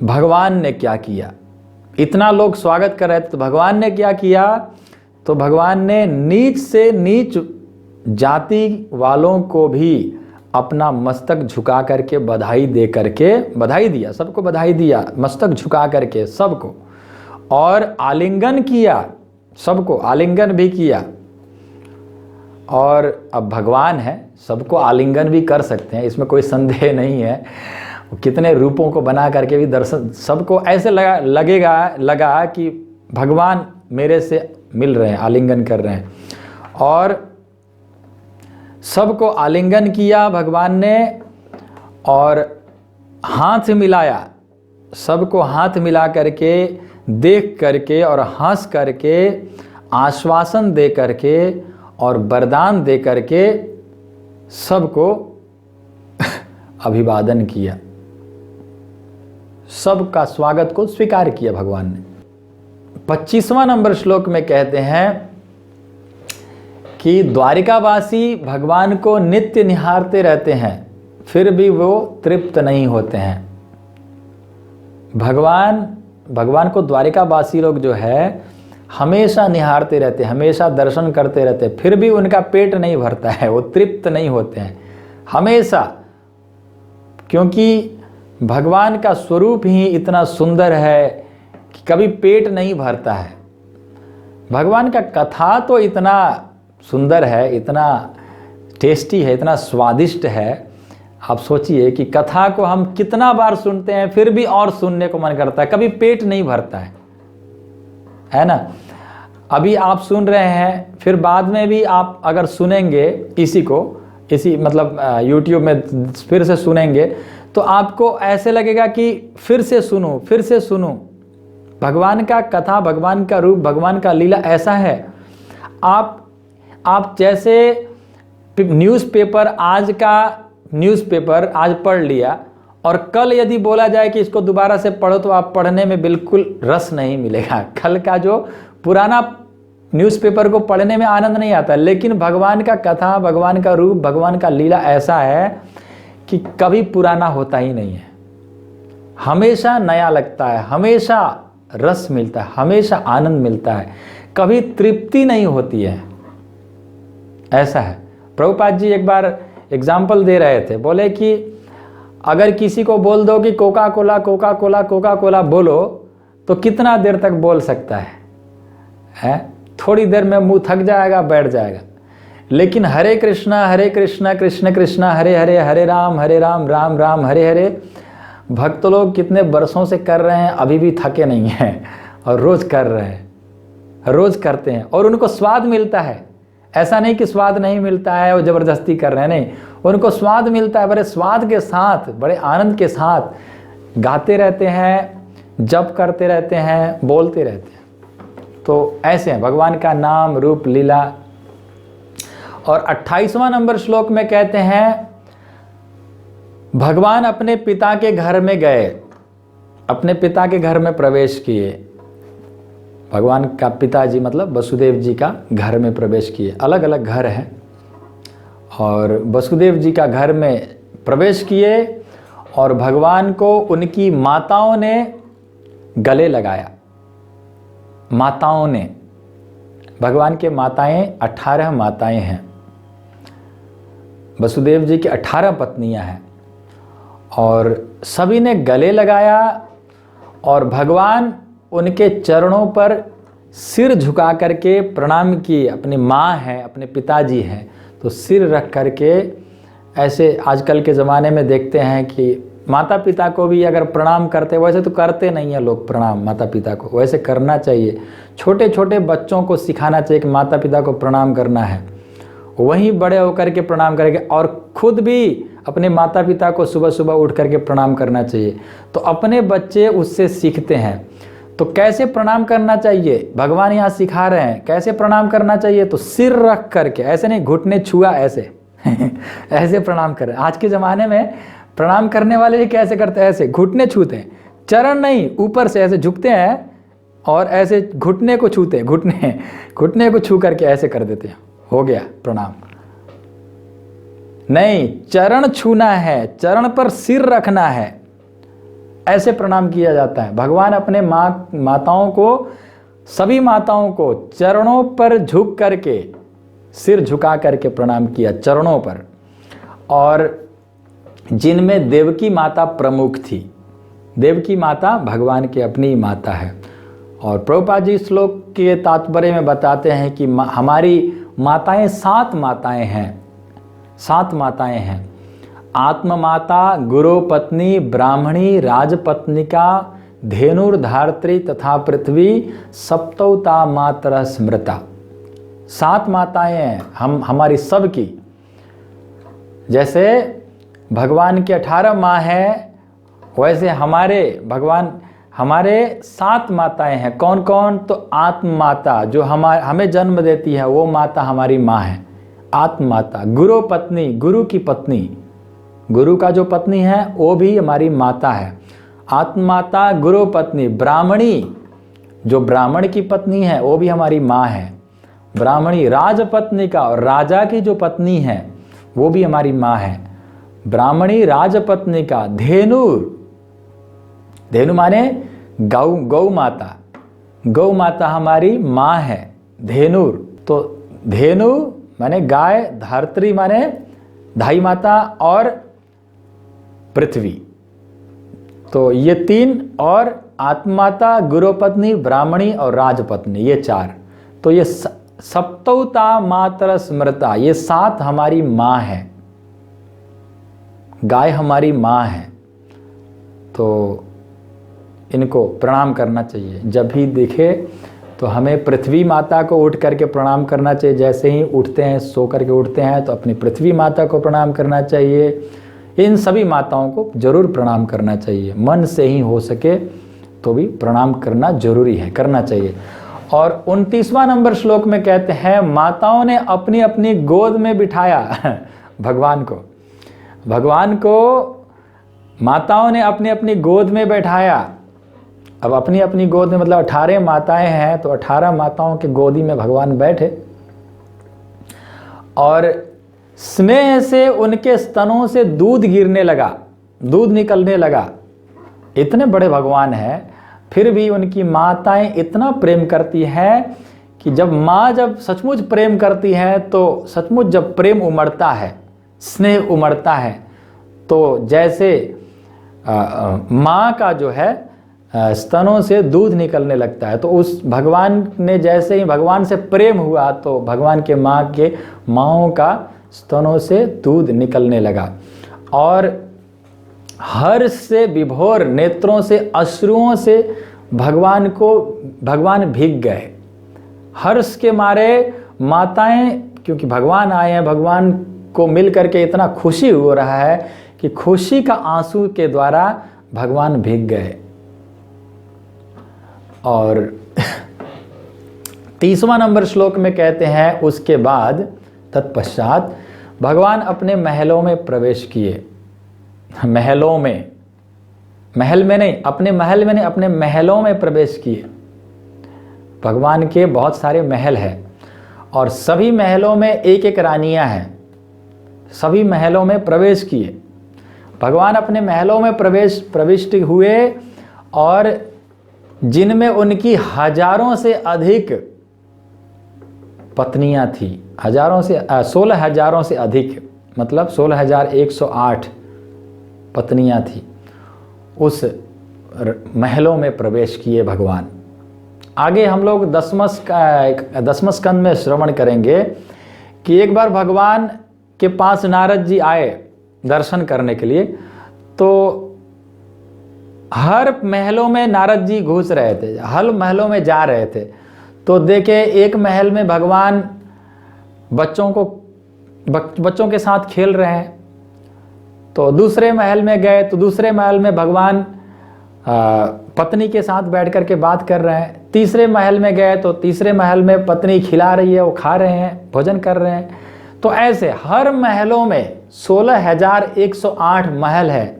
भगवान ने क्या किया। इतना लोग स्वागत कर रहे थे तो भगवान ने क्या किया, तो भगवान ने नीच से नीच जाति वालों को भी अपना मस्तक झुका करके बधाई दे करके, बधाई दिया, सबको बधाई दिया, मस्तक झुका करके सबको, और आलिंगन किया, सबको आलिंगन भी किया। और अब भगवान है, सबको आलिंगन भी कर सकते हैं, इसमें कोई संदेह नहीं है। कितने रूपों को बना करके भी दर्शन, सबको ऐसे लगा कि भगवान मेरे से मिल रहे हैं, आलिंगन कर रहे हैं। और सबको आलिंगन किया भगवान ने, और हाथ मिलाया, सबको हाथ मिला करके, देख करके और हंस करके, आश्वासन दे करके और वरदान दे करके सबको अभिवादन किया, सबका स्वागत को स्वीकार किया भगवान ने। 25वां नंबर श्लोक में कहते हैं कि द्वारिकावासी भगवान को नित्य निहारते रहते हैं, फिर भी वो तृप्त नहीं होते हैं। भगवान को द्वारिकावासी लोग जो है हमेशा निहारते रहते हैं, हमेशा दर्शन करते रहते हैं, फिर भी उनका पेट नहीं भरता है, वो तृप्त नहीं होते हैं हमेशा, क्योंकि भगवान का स्वरूप ही इतना सुंदर है कि कभी पेट नहीं भरता है। भगवान का कथा तो इतना सुंदर है, इतना टेस्टी है, इतना स्वादिष्ट है। आप सोचिए कि कथा को हम कितना बार सुनते हैं फिर भी और सुनने को मन करता है, कभी पेट नहीं भरता है ना। अभी आप सुन रहे हैं, फिर बाद में भी आप अगर सुनेंगे इसी मतलब YouTube में फिर से सुनेंगे तो आपको ऐसे लगेगा कि फिर से सुनूं। भगवान का कथा, भगवान का रूप, भगवान का लीला ऐसा है। आप जैसे न्यूज़पेपर, आज का न्यूज़पेपर आज पढ़ लिया और कल यदि बोला जाए कि इसको दोबारा से पढ़ो तो आप पढ़ने में बिल्कुल रस नहीं मिलेगा। कल का जो पुराना न्यूज़पेपर को पढ़ने में आनंद नहीं आता, लेकिन भगवान का कथा, भगवान का रूप, भगवान का लीला ऐसा है कि कभी पुराना होता ही नहीं है, हमेशा नया लगता है, हमेशा रस मिलता है, हमेशा आनंद मिलता है, कभी तृप्ति नहीं होती है, ऐसा है। प्रभुपाद जी एक बार एग्जाम्पल दे रहे थे, बोले कि अगर किसी को बोल दो कि Coca Cola Coca Cola Coca Cola बोलो तो कितना देर तक बोल सकता है? थोड़ी देर में मुंह थक जाएगा, बैठ जाएगा। लेकिन हरे कृष्णा कृष्ण कृष्णा हरे हरे, हरे राम राम राम हरे हरे भक्त लोग कितने वर्षों से कर रहे हैं, अभी भी थके नहीं हैं और रोज कर रहे हैं, रोज करते हैं और उनको स्वाद मिलता है। ऐसा नहीं कि स्वाद नहीं मिलता है और ज़बरदस्ती कर रहे हैं, नहीं, उनको स्वाद मिलता है, बड़े स्वाद के साथ, बड़े आनंद के साथ गाते रहते हैं, जप करते रहते हैं, बोलते रहते हैं। तो ऐसे हैं भगवान का नाम, रूप, लीला। और 28वां नंबर श्लोक में कहते हैं, भगवान अपने पिता के घर में गए, अपने पिता के घर में प्रवेश किए। भगवान का पिताजी मतलब वसुदेव जी का घर में प्रवेश किए। अलग अलग घर हैं और वसुदेव जी का घर में प्रवेश किए और भगवान को उनकी माताओं ने गले लगाया। माताओं ने, भगवान के माताएं 18 माताएं हैं, वसुदेव जी की 18 पत्नियां हैं और सभी ने गले लगाया और भगवान उनके चरणों पर सिर झुका करके प्रणाम किए। अपनी माँ है, अपने पिताजी हैं, तो सिर रख करके ऐसे आजकल के ज़माने में देखते हैं कि माता पिता को भी अगर प्रणाम करते, वैसे तो करते नहीं हैं लोग प्रणाम माता पिता को, वैसे करना चाहिए। छोटे छोटे बच्चों को सिखाना चाहिए कि माता पिता को प्रणाम करना है, वहीं बड़े होकर के प्रणाम करेंगे और खुद भी अपने माता पिता को सुबह सुबह उठ करके प्रणाम करना चाहिए। तो अपने बच्चे उससे सीखते हैं। तो कैसे प्रणाम करना चाहिए भगवान यहाँ सिखा रहे हैं, कैसे प्रणाम करना चाहिए। तो सिर रख करके, ऐसे नहीं घुटने छुआ, ऐसे ऐसे प्रणाम करें। आज के ज़माने में प्रणाम करने वाले भी कैसे करते हैं, ऐसे घुटने छूते हैं, चरण नहीं, ऊपर से ऐसे झुकते हैं और ऐसे घुटने को छूते हैं, घुटने को छू करके ऐसे कर देते हैं, हो गया प्रणाम। नहीं, चरण छूना है, चरण पर सिर रखना है, ऐसे प्रणाम किया जाता है। भगवान अपने माताओं को, सभी माताओं को चरणों पर झुक करके, सिर झुका करके प्रणाम किया चरणों पर। और जिनमें देवकी माता प्रमुख थी, देवकी माता भगवान की अपनी माता है। और प्रभुपाद जी श्लोक के तात्पर्य में बताते हैं कि हमारी माताएं 7 माताएं हैं, 7 माताएं हैं। आत्म माता, गुरु पत्नी, ब्राह्मणी, राजपत्निका, धेनुर्धात्री तथा पृथ्वी, सप्तौता मातरः स्मृता। 7 माताएं हैं हमारी सब की। जैसे भगवान की 18 माँ हैं, वैसे हमारे 7 माताएं हैं। कौन कौन? तो आत्म माता जो हमें जन्म देती है, वो माता हमारी माँ है, आत्म माता। गुरु पत्नी, गुरु की पत्नी, गुरु का जो पत्नी है वो भी हमारी माता है, आत्म माता, गुरु पत्नी। ब्राह्मणी, जो ब्राह्मण की पत्नी है वो भी हमारी माँ है, ब्राह्मणी। राजपत्नी का, और राजा की जो पत्नी है वो भी हमारी माँ है, ब्राह्मणी राजपत्नी का। धेनुर, धेनु माने गौ माता, गौ माता हमारी माँ है, धेनुर। तो धेनु माने गाय, धात्री माने धाई माता और पृथ्वी। तो ये 3, और आत्माता, गुरुपत्नी, ब्राह्मणी और राजपत्नी, ये 4। तो ये सप्तौता मातरः स्मृता, ये 7 हमारी माँ है, गाय हमारी माँ है। तो इनको प्रणाम करना चाहिए। जब भी दिखे तो हमें पृथ्वी माता को उठ करके प्रणाम करना चाहिए। जैसे ही उठते हैं, सो करके उठते हैं, तो अपनी पृथ्वी माता को प्रणाम करना चाहिए। इन सभी माताओं को जरूर प्रणाम करना चाहिए, मन से ही हो सके तो भी प्रणाम करना जरूरी है, करना चाहिए। और 29वां नंबर श्लोक में कहते हैं, माताओं ने अपनी अपनी गोद में बिठाया भगवान को, भगवान को माताओं ने अपनी अपनी गोद में बैठाया अब अपनी अपनी गोद में, मतलब 18 माताएं हैं, तो 18 माताओं के गोदी में भगवान बैठे और स्नेह से उनके स्तनों से दूध गिरने लगा, दूध निकलने लगा। इतने बड़े भगवान हैं, फिर भी उनकी माताएं इतना प्रेम करती हैं कि जब माँ जब सचमुच प्रेम करती है तो सचमुच जब प्रेम उमड़ता है, स्नेह उमड़ता है, तो जैसे माँ का जो है स्तनों से दूध निकलने लगता है, तो उस भगवान ने जैसे ही भगवान से प्रेम हुआ तो भगवान के माँओं का स्तनों से दूध निकलने लगा और हर्ष से विभोर नेत्रों से, अश्रुओं से भगवान भीग गए। हर्ष के मारे माताएं, क्योंकि भगवान आए हैं, भगवान को मिल करके इतना खुशी हो रहा है कि खुशी का आंसू के द्वारा भगवान भीग गए। और 30वां नंबर श्लोक में कहते हैं, उसके बाद तत्पश्चात भगवान अपने महलों में प्रवेश किए। महलों में, महल में नहीं, अपने महल में नहीं, अपने महलों में प्रवेश किए। भगवान के बहुत सारे महल हैं और सभी महलों में एक एक रानियां हैं। सभी महलों में प्रवेश किए। भगवान अपने महलों में प्रविष्ट हुए और जिनमें उनकी हजारों से अधिक पत्नियां थी। 16,000 से अधिक, मतलब 16,108 पत्नियां थी। उस महलों में प्रवेश किए भगवान। आगे हम लोग 10वें स्कंद में श्रवण करेंगे कि एक बार भगवान के पास नारद जी आए दर्शन करने के लिए, तो हर महलों में नारद जी घुस रहे थे, हर महलों में जा रहे थे। तो देखे एक महल में भगवान बच्चों के साथ खेल रहे हैं, तो दूसरे महल में गए तो दूसरे महल में भगवान पत्नी के साथ बैठ कर के बात कर रहे हैं। तीसरे महल में गए तो तीसरे महल में पत्नी खिला रही है, वो खा रहे हैं, भोजन कर रहे हैं। तो ऐसे हर महलों में 16,108 महल है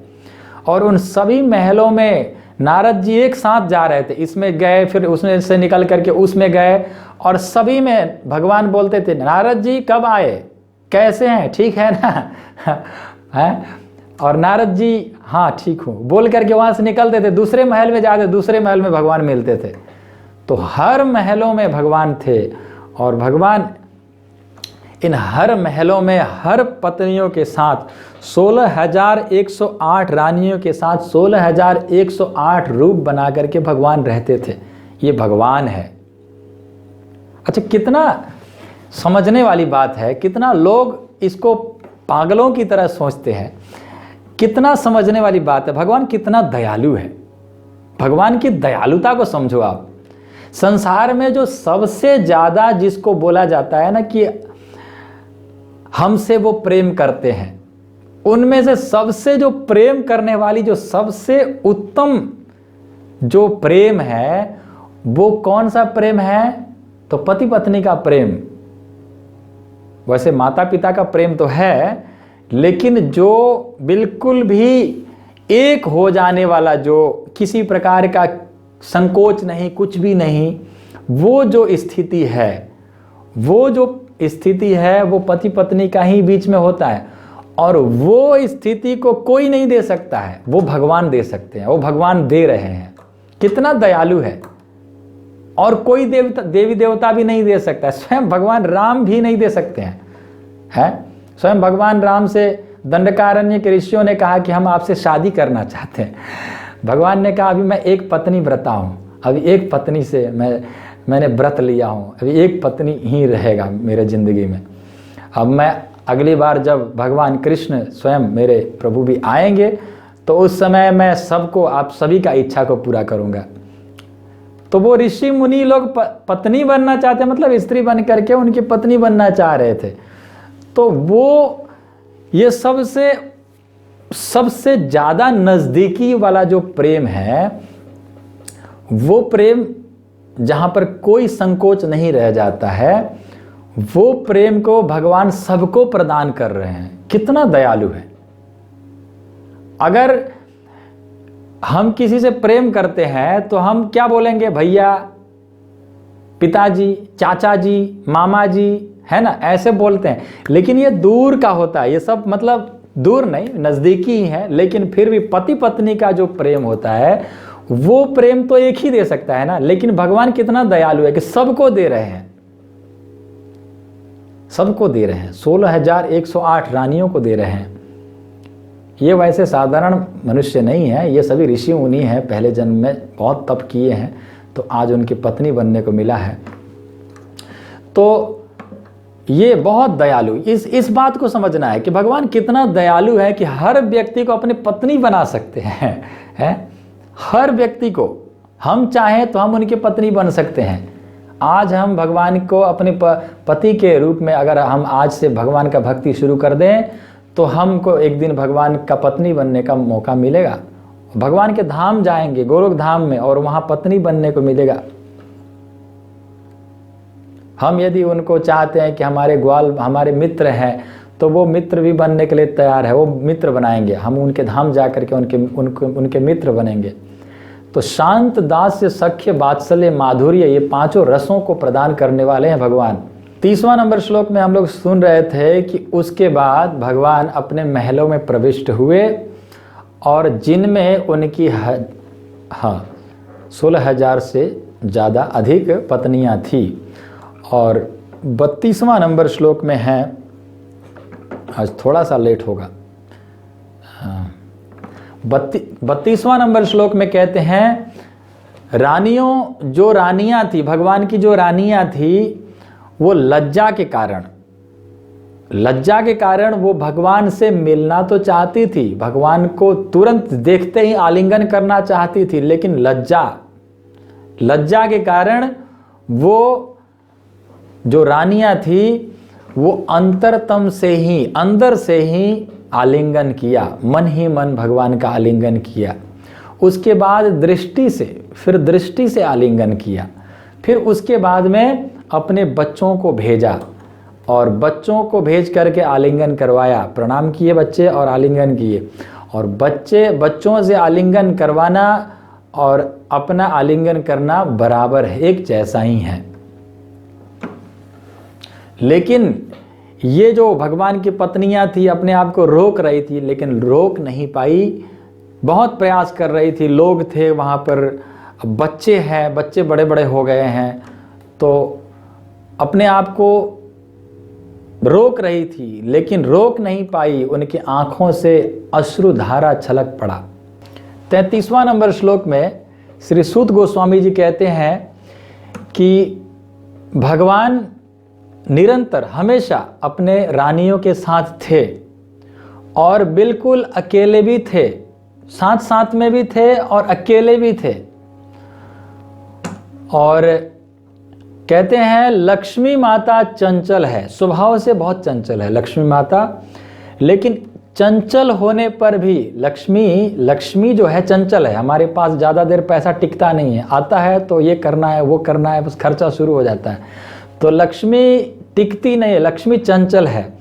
और उन सभी महलों में नारद जी एक साथ जा रहे थे। इसमें गए, फिर उसमें से निकल करके उसमें गए और सभी में भगवान बोलते थे, नारद जी कब आए, कैसे हैं, ठीक है ना है? और नारद जी हाँ ठीक हूँ बोल करके वहाँ से निकलते थे, दूसरे महल में जाते, दूसरे महल में भगवान मिलते थे। तो हर महलों में भगवान थे और भगवान इन हर महलों में हर पत्नियों के साथ 16,108 रानियों के साथ 16,108 रूप बना करके भगवान रहते थे। ये भगवान है। अच्छा, कितना समझने वाली बात है, कितना लोग इसको पागलों की तरह सोचते हैं। कितना समझने वाली बात है। भगवान कितना दयालु है। भगवान की दयालुता को समझो आप। संसार में जो सबसे ज़्यादा जिसको बोला जाता है ना कि हमसे वो प्रेम करते हैं, उनमें से सबसे जो प्रेम करने वाली, जो सबसे उत्तम जो प्रेम है, वो कौन सा प्रेम है? तो पति पत्नी का प्रेम। वैसे माता पिता का प्रेम तो है, लेकिन जो बिल्कुल भी एक हो जाने वाला, जो किसी प्रकार का संकोच नहीं, कुछ भी नहीं, वो जो स्थिति है, वो जो स्थिति है वो पति पत्नी का ही बीच में होता है। और वो स्थिति को कोई नहीं दे सकता है, वो भगवान दे सकते हैं, वो भगवान दे रहे हैं। कितना दयालु है। और कोई देवी देवता भी नहीं दे सकता है, स्वयं भगवान राम भी नहीं दे सकते हैं। है स्वयं भगवान राम से दंडकारण्य के ऋषियों ने कहा कि हम आपसे शादी करना चाहते हैं। भगवान ने कहा अभी मैं एक पत्नी व्रता हूँ, अभी एक पत्नी से मैंने व्रत लिया हूँ, अभी एक पत्नी ही रहेगा मेरे ज़िंदगी में। अब मैं अगली बार जब भगवान कृष्ण स्वयं मेरे प्रभु भी आएंगे तो उस समय मैं सबको, आप सभी का इच्छा को पूरा करूँगा। तो वो ऋषि मुनि लोग पत्नी बनना चाहते, मतलब स्त्री बन करके उनकी पत्नी बनना चाह रहे थे। तो वो ये सबसे ज़्यादा नज़दीकी वाला जो प्रेम है, वो प्रेम जहाँ पर कोई संकोच नहीं रह जाता है, वो प्रेम को भगवान सबको प्रदान कर रहे हैं। कितना दयालु है। अगर हम किसी से प्रेम करते हैं तो हम क्या बोलेंगे? भैया, पिताजी, चाचा जी, मामा जी, है ना, ऐसे बोलते हैं। लेकिन ये दूर का होता है, ये सब मतलब दूर नहीं, नज़दीकी ही है। लेकिन फिर भी पति पत्नी का जो प्रेम होता है वो प्रेम तो एक ही दे सकता है ना। लेकिन भगवान कितना दयालु है कि सबको दे रहे हैं, सबको दे रहे हैं। 16,108 रानियों को दे रहे हैं। ये वैसे साधारण मनुष्य नहीं है, ये सभी ऋषि मुनि हैं, पहले जन्म में बहुत तप किए हैं तो आज उनकी पत्नी बनने को मिला है। तो ये बहुत दयालु, इस बात को समझना है कि भगवान कितना दयालु है कि हर व्यक्ति को अपनी पत्नी बना सकते हैं, है? हर व्यक्ति को हम चाहें तो हम उनकी पत्नी बन सकते हैं। आज हम भगवान को अपने पति के रूप में, अगर हम आज से भगवान का भक्ति शुरू कर दें तो हमको एक दिन भगवान का पत्नी बनने का मौका मिलेगा। भगवान के धाम जाएंगे, गोलोक धाम में, और वहाँ पत्नी बनने को मिलेगा। हम यदि उनको चाहते हैं कि हमारे मित्र हैं तो वो मित्र भी बनने के लिए तैयार है, वो मित्र बनाएंगे। हम उनके धाम जा करके उनके मित्र बनेंगे। तो शांत, दास्य, सख्य, वात्सल्य, माधुर्य, ये पांचों रसों को प्रदान करने वाले हैं भगवान। 30वां नंबर श्लोक में हम लोग सुन रहे थे कि उसके बाद भगवान अपने महलों में प्रविष्ट हुए और जिनमें उनकी 16,000 से ज़्यादा अधिक पत्नियां थी। और 32वां नंबर श्लोक में है, आज थोड़ा सा लेट होगा, 32वां नंबर श्लोक में कहते हैं, जो रानियां थी, भगवान की जो रानियां थी, वो लज्जा के कारण वो भगवान से मिलना तो चाहती थी, भगवान को तुरंत देखते ही आलिंगन करना चाहती थी, लेकिन लज्जा के कारण वो जो रानियां थी वो अंतरतम से ही, अंदर से ही आलिंगन किया, मन ही मन भगवान का आलिंगन किया। उसके बाद दृष्टि से आलिंगन किया। फिर उसके बाद में अपने बच्चों को भेजा और बच्चों को भेज करके आलिंगन करवाया, प्रणाम किए बच्चे और आलिंगन किए। और बच्चों से आलिंगन करवाना और अपना आलिंगन करना बराबर है, एक जैसा ही है। लेकिन ये जो भगवान की पत्नियां थी अपने आप को रोक रही थी, लेकिन रोक नहीं पाई, बहुत प्रयास कर रही थी। लोग थे वहाँ पर, बच्चे हैं, बच्चे बड़े बड़े हो गए हैं, तो अपने आप को रोक रही थी, लेकिन रोक नहीं पाई। उनकी आंखों से अश्रुधारा छलक पड़ा। 33वां नंबर श्लोक में श्री सूत गोस्वामी जी कहते हैं कि भगवान निरंतर हमेशा अपने रानियों के साथ थे और बिल्कुल अकेले भी थे, साथ में भी थे और अकेले भी थे। और कहते हैं लक्ष्मी माता चंचल है, स्वभाव से बहुत चंचल है लक्ष्मी माता। लेकिन चंचल होने पर भी लक्ष्मी जो है चंचल है। हमारे पास ज़्यादा देर पैसा टिकता नहीं है, आता है तो ये करना है वो करना है, बस खर्चा शुरू हो जाता है। तो लक्ष्मी टिकती नहीं है, लक्ष्मी चंचल है।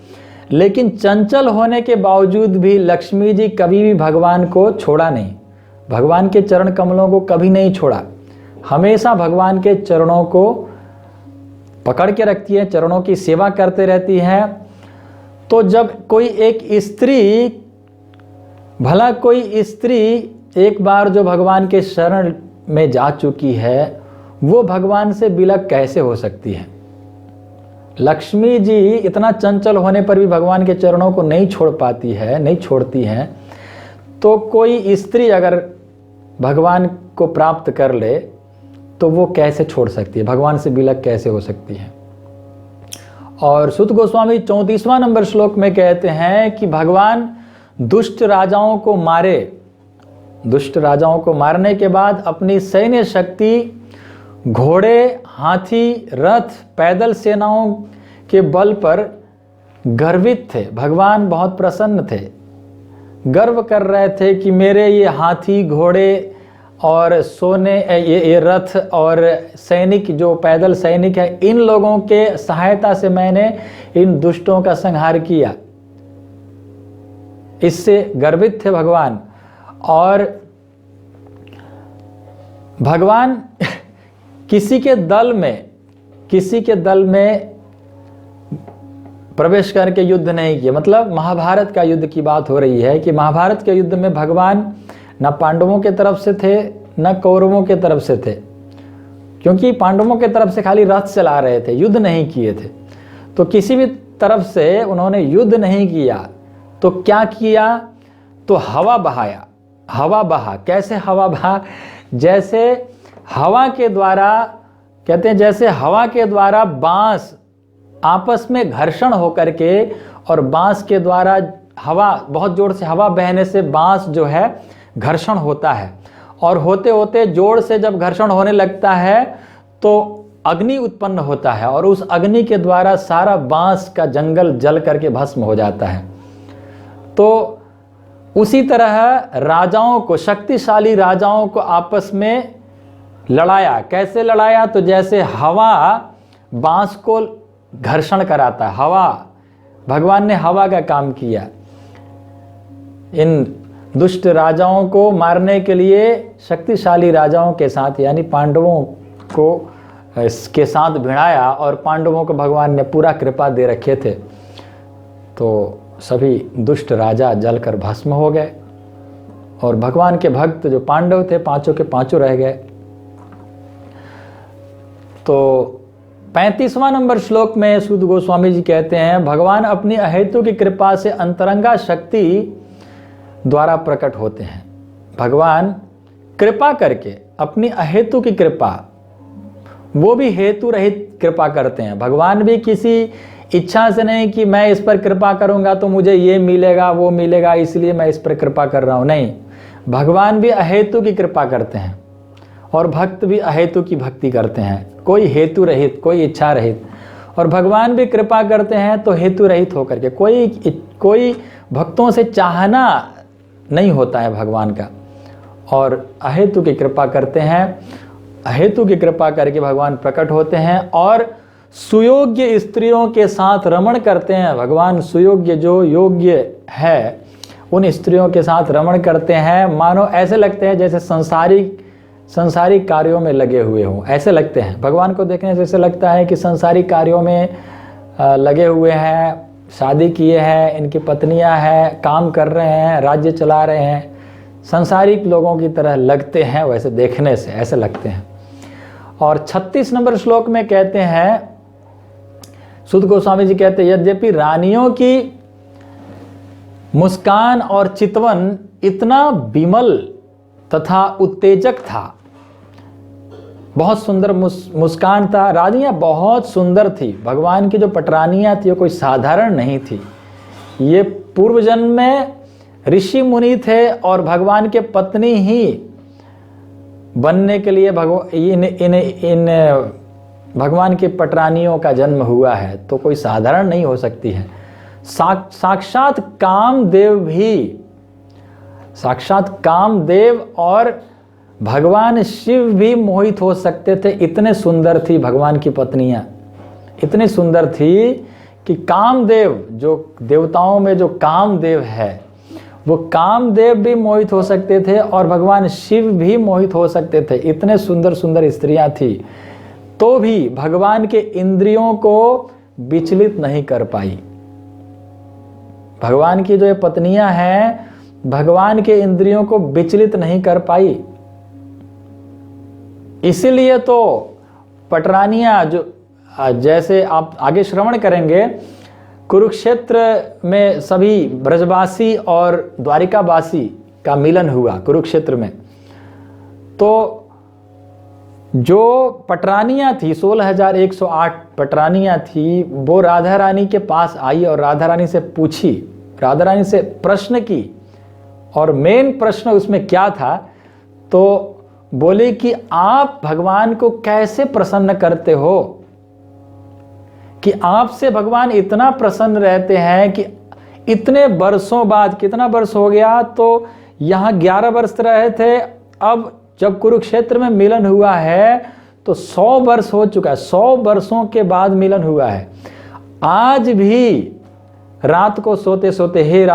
लेकिन चंचल होने के बावजूद भी लक्ष्मी जी कभी भी भगवान को छोड़ा नहीं, भगवान के चरण कमलों को कभी नहीं छोड़ा, हमेशा भगवान के चरणों को पकड़ के रखती है, चरणों की सेवा करते रहती है। तो जब कोई स्त्री एक बार जो भगवान के शरण में जा चुकी है, वो भगवान से विलग कैसे हो सकती है? लक्ष्मी जी इतना चंचल होने पर भी भगवान के चरणों को नहीं छोड़ती है। तो कोई स्त्री अगर भगवान को प्राप्त कर ले तो वो कैसे छोड़ सकती है, भगवान से विलग कैसे हो सकती है? और सूत गोस्वामी 34वां नंबर श्लोक में कहते हैं कि भगवान दुष्ट राजाओं को मारने के बाद अपनी सैन्य शक्ति, घोड़े, हाथी, रथ, पैदल सेनाओं के बल पर गर्वित थे। भगवान बहुत प्रसन्न थे, गर्व कर रहे थे कि मेरे ये हाथी, घोड़े और ये रथ और सैनिक, जो पैदल सैनिक है, इन लोगों के सहायता से मैंने इन दुष्टों का संहार किया। इससे गर्वित थे भगवान। और भगवान किसी के दल में प्रवेश करके युद्ध नहीं किया। मतलब महाभारत का युद्ध की बात हो रही है कि महाभारत के युद्ध में भगवान न पांडवों के तरफ से थे न कौरवों के तरफ से थे, क्योंकि पांडवों के तरफ से खाली रथ चला रहे थे, युद्ध नहीं किए थे। तो किसी भी तरफ से उन्होंने युद्ध नहीं किया। तो क्या किया? तो हवा बहाया, हवा बहा। कैसे हवा बहा? जैसे हवा के द्वारा, कहते हैं जैसे हवा के द्वारा बांस आपस में घर्षण होकर के, और बांस के द्वारा हवा, बहुत जोर से हवा बहने से बांस जो है घर्षण होता है, और होते होते जोर से जब घर्षण होने लगता है तो अग्नि उत्पन्न होता है, और उस अग्नि के द्वारा सारा बांस का जंगल जल करके भस्म हो जाता है। तो उसी तरह राजाओं को, शक्तिशाली राजाओं को आपस में लड़ाया। कैसे लड़ाया? तो जैसे हवा बांस को घर्षण कराता है, हवा, भगवान ने हवा का काम किया। इन दुष्ट राजाओं को मारने के लिए शक्तिशाली राजाओं के साथ, यानी पांडवों को इसके साथ भिड़ाया, और पांडवों को भगवान ने पूरा कृपा दे रखे थे। तो सभी दुष्ट राजा जलकर भस्म हो गए, और भगवान के भक्त जो पांडव थे पांचों के पांचों रह गए। तो 35वां नंबर श्लोक में सूत गोस्वामी जी कहते हैं, भगवान अपनी अहेतु की कृपा से अंतरंगा शक्ति द्वारा प्रकट होते हैं। भगवान कृपा करके, अपनी अहेतु की कृपा, वो भी हेतु रहित कृपा करते हैं। भगवान भी किसी इच्छा से नहीं कि मैं इस पर कृपा करूंगा तो मुझे ये मिलेगा वो मिलेगा इसलिए मैं इस पर कृपा कर रहा हूं। नहीं, भगवान भी अहेतु की कृपा करते हैं, और भक्त भी अहेतु की भक्ति करते हैं, कोई हेतु रहित, कोई इच्छा रहित। और भगवान भी कृपा करते हैं तो हेतु रहित होकर के, कोई भक्तों से चाहना नहीं होता है भगवान का, और अहेतु की कृपा करते हैं। अहेतु की कृपा करके भगवान प्रकट होते हैं और सुयोग्य स्त्रियों के साथ रमण करते हैं। भगवान सुयोग्य, जो योग्य है, उन स्त्रियों के साथ रमण करते हैं। मानो ऐसे लगते हैं जैसे संसारिक कार्यों में लगे हुए हों, ऐसे लगते हैं। भगवान को देखने से ऐसे लगता है कि संसारिक कार्यों में लगे हुए हैं, शादी किए हैं, इनकी पत्नियां हैं, काम कर रहे हैं, राज्य चला रहे हैं, संसारिक लोगों की तरह लगते हैं। वैसे देखने से ऐसे लगते हैं। और 36 नंबर श्लोक में कहते हैं, सूत गोस्वामी जी कहते हैं, यद्यपि रानियों की मुस्कान और चितवन इतना विमल तथा उत्तेजक था, बहुत सुंदर मुस्कान था, रानियां बहुत सुंदर थी। भगवान की जो पटरानियां थी वो कोई साधारण नहीं थी। ये पूर्व जन्म में ऋषि मुनि थे और भगवान के पत्नी ही बनने के लिए इन भगवान की पटरानियों का जन्म हुआ है, तो कोई साधारण नहीं हो सकती है। साक्षात कामदेव और भगवान शिव भी मोहित हो सकते थे, इतने सुंदर थी भगवान की पत्नियां। इतनी सुंदर थी कि कामदेव, जो देवताओं में जो कामदेव है, वो कामदेव भी मोहित हो सकते थे और भगवान शिव भी मोहित हो सकते थे। इतने सुंदर सुंदर स्त्रियां थी, तो भी भगवान के इंद्रियों को विचलित नहीं कर पाई। भगवान की जो ये पत्नियां हैं, भगवान के इंद्रियों को विचलित नहीं कर पाई। इसीलिए तो पटरानियां, जो जैसे आप आगे श्रवण करेंगे, कुरुक्षेत्र में सभी ब्रजवासी और द्वारिकावासी का मिलन हुआ कुरुक्षेत्र में। तो जो पटरानियां थी, 16,108 पटरानियां थी, वो राधा रानी के पास आई और राधा रानी से पूछी, राधा रानी से प्रश्न की। और मेन प्रश्न उसमें क्या था? तो बोले कि आप भगवान को कैसे प्रसन्न करते हो, कि आपसे भगवान इतना प्रसन्न रहते हैं कि इतने वर्षों बाद, कितना वर्ष हो गया, तो यहाँ 11 वर्ष रहे थे, अब जब कुरुक्षेत्र में मिलन हुआ है तो 100 वर्ष हो चुका है, 100 वर्षों के बाद मिलन हुआ है। आज भी रात को सोते सोते हे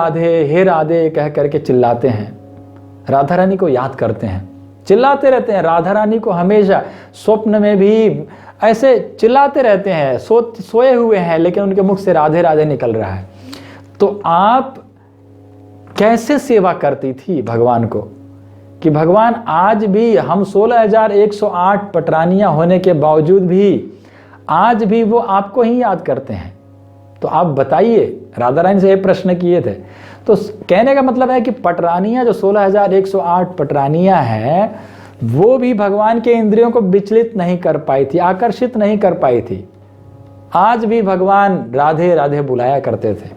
राधे कह करके चिल्लाते हैं, राधा रानी को याद करते हैं। चिल्लाते रहते हैं राधा रानी को, हमेशा स्वप्न में भी ऐसे चिल्लाते रहते हैं, सोए हुए हैं लेकिन उनके मुख से राधे राधे निकल रहा है। तो आप कैसे सेवा करती थी भगवान को कि भगवान आज भी हम 16,108 पटरानियां होने के बावजूद भी आज भी वो आपको ही याद करते हैं। तो आप बताइए, राधा रानी से ये प्रश्न किए थे। तो कहने का मतलब है कि पटरानियां जो 16,108 पटरानियां हैं वो भी भगवान के इंद्रियों को विचलित नहीं कर पाई थी, आकर्षित नहीं कर पाई थी। आज भी भगवान राधे राधे बुलाया करते थे।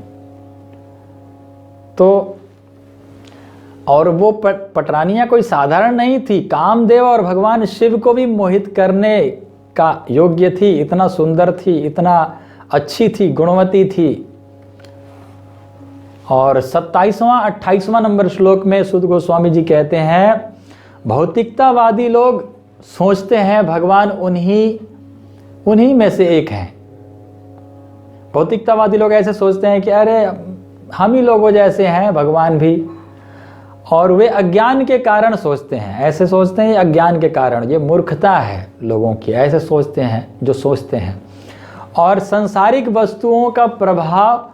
तो और वो पटरानियां कोई साधारण नहीं थी, कामदेव और भगवान शिव को भी मोहित करने का योग्य थी, इतना सुंदर थी, इतना अच्छी थी, गुणवती थी। और 27वां 28वां नंबर श्लोक में सुद गोस्वामी जी कहते हैं, भौतिकतावादी लोग सोचते हैं भगवान उन्हीं में से एक हैं। भौतिकतावादी लोग ऐसे सोचते हैं कि अरे हम ही लोगों जैसे हैं भगवान भी, और वे अज्ञान के कारण सोचते हैं, ऐसे सोचते हैं अज्ञान के कारण, ये मूर्खता है लोगों की, ऐसे सोचते हैं जो सोचते हैं। और सांसारिक वस्तुओं का प्रभाव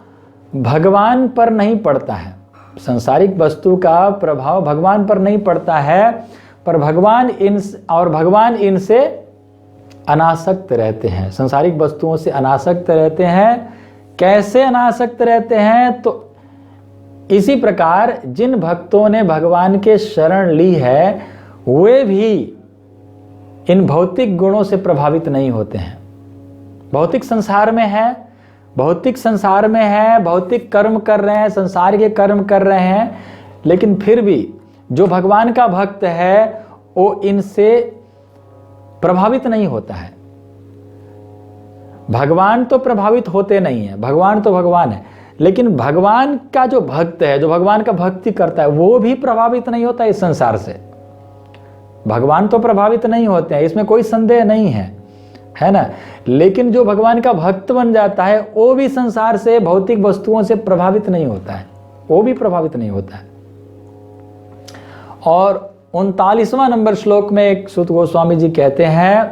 भगवान पर नहीं पड़ता है, सांसारिक वस्तु का प्रभाव भगवान पर नहीं पड़ता है, पर भगवान इनसे अनासक्त रहते हैं, सांसारिक वस्तुओं से अनासक्त रहते हैं। कैसे अनासक्त रहते हैं? तो इसी प्रकार जिन भक्तों ने भगवान के शरण ली है वे भी इन भौतिक गुणों से प्रभावित नहीं होते हैं। भौतिक संसार में है, भौतिक कर्म कर रहे हैं, संसार के कर्म कर रहे हैं, लेकिन फिर भी जो भगवान का भक्त है वो इनसे प्रभावित नहीं होता है। भगवान तो प्रभावित होते नहीं है, भगवान तो भगवान है, लेकिन भगवान का जो भक्त है, जो भगवान का भक्ति करता है, वो भी प्रभावित नहीं होता इस संसार से। भगवान तो प्रभावित नहीं होते हैं, इसमें कोई संदेह नहीं है ना। लेकिन जो भगवान का भक्त बन जाता है वो भी संसार से, भौतिक वस्तुओं से प्रभावित नहीं होता है, वो भी प्रभावित नहीं होता है। और 39वां नंबर श्लोक में एक सुत गोस्वामी जी कहते हैं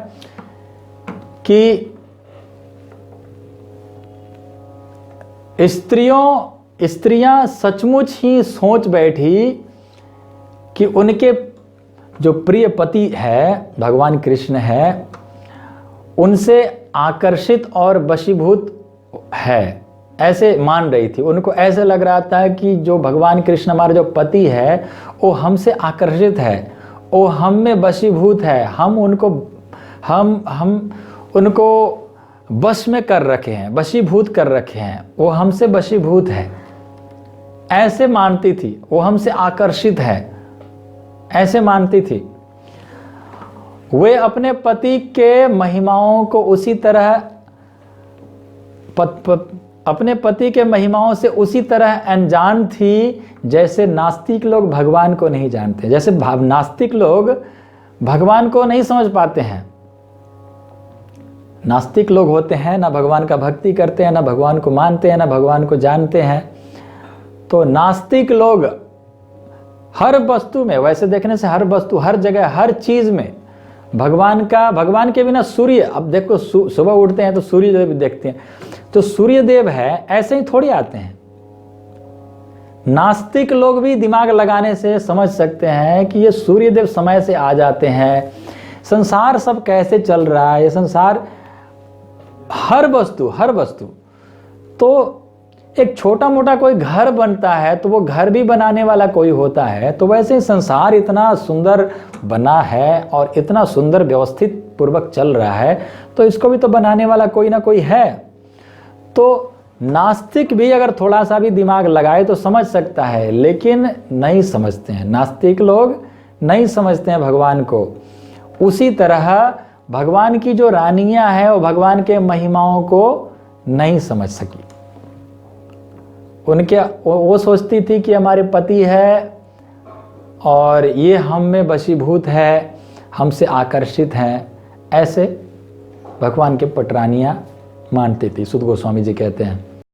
कि स्त्रियां सचमुच ही सोच बैठी कि उनके जो प्रिय पति है भगवान कृष्ण है उनसे आकर्षित और वशीभूत है, ऐसे मान रही थी। उनको ऐसे लग रहा था कि जो भगवान कृष्ण हमारे जो पति है वो हमसे आकर्षित है, वो हम में वशीभूत है, हम उनको वश में कर रखे हैं, वशीभूत कर रखे हैं, वो हमसे वशीभूत है, ऐसे मानती थी। वो हमसे आकर्षित है, ऐसे मानती थी। वे अपने पति के महिमाओं को उसी तरह अपने पति के महिमाओं से उसी तरह अनजान थी जैसे नास्तिक लोग भगवान को नहीं जानते। जैसे नास्तिक लोग भगवान को नहीं समझ पाते हैं। नास्तिक लोग होते हैं, ना भगवान का भक्ति करते हैं, ना भगवान को मानते हैं, ना भगवान को जानते हैं। तो नास्तिक लोग हर वस्तु में, वैसे देखने से हर वस्तु, हर जगह, हर चीज में भगवान के बिना सूर्य, अब देखो सुबह उठते हैं तो सूर्य देव देखते हैं, तो सूर्य देव है, ऐसे ही थोड़ी आते हैं। नास्तिक लोग भी दिमाग लगाने से समझ सकते हैं कि ये सूर्य देव समय से आ जाते हैं। संसार सब कैसे चल रहा है, ये संसार हर वस्तु तो एक छोटा मोटा कोई घर बनता है तो वो घर भी बनाने वाला कोई होता है। तो वैसे ही संसार इतना सुंदर बना है और इतना सुंदर व्यवस्थित पूर्वक चल रहा है तो इसको भी तो बनाने वाला कोई ना कोई है। तो नास्तिक भी अगर थोड़ा सा भी दिमाग लगाए तो समझ सकता है, लेकिन नहीं समझते हैं। नास्तिक लोग नहीं समझते हैं भगवान को। उसी तरह भगवान की जो रानियां हैं वो भगवान के महिमाओं को नहीं समझ सकी। वो सोचती थी कि हमारे पति है और ये हम में वशीभूत है, हमसे आकर्षित हैं, ऐसे भगवान के पटरानियां मानती थी। सुत गोस्वामी जी कहते हैं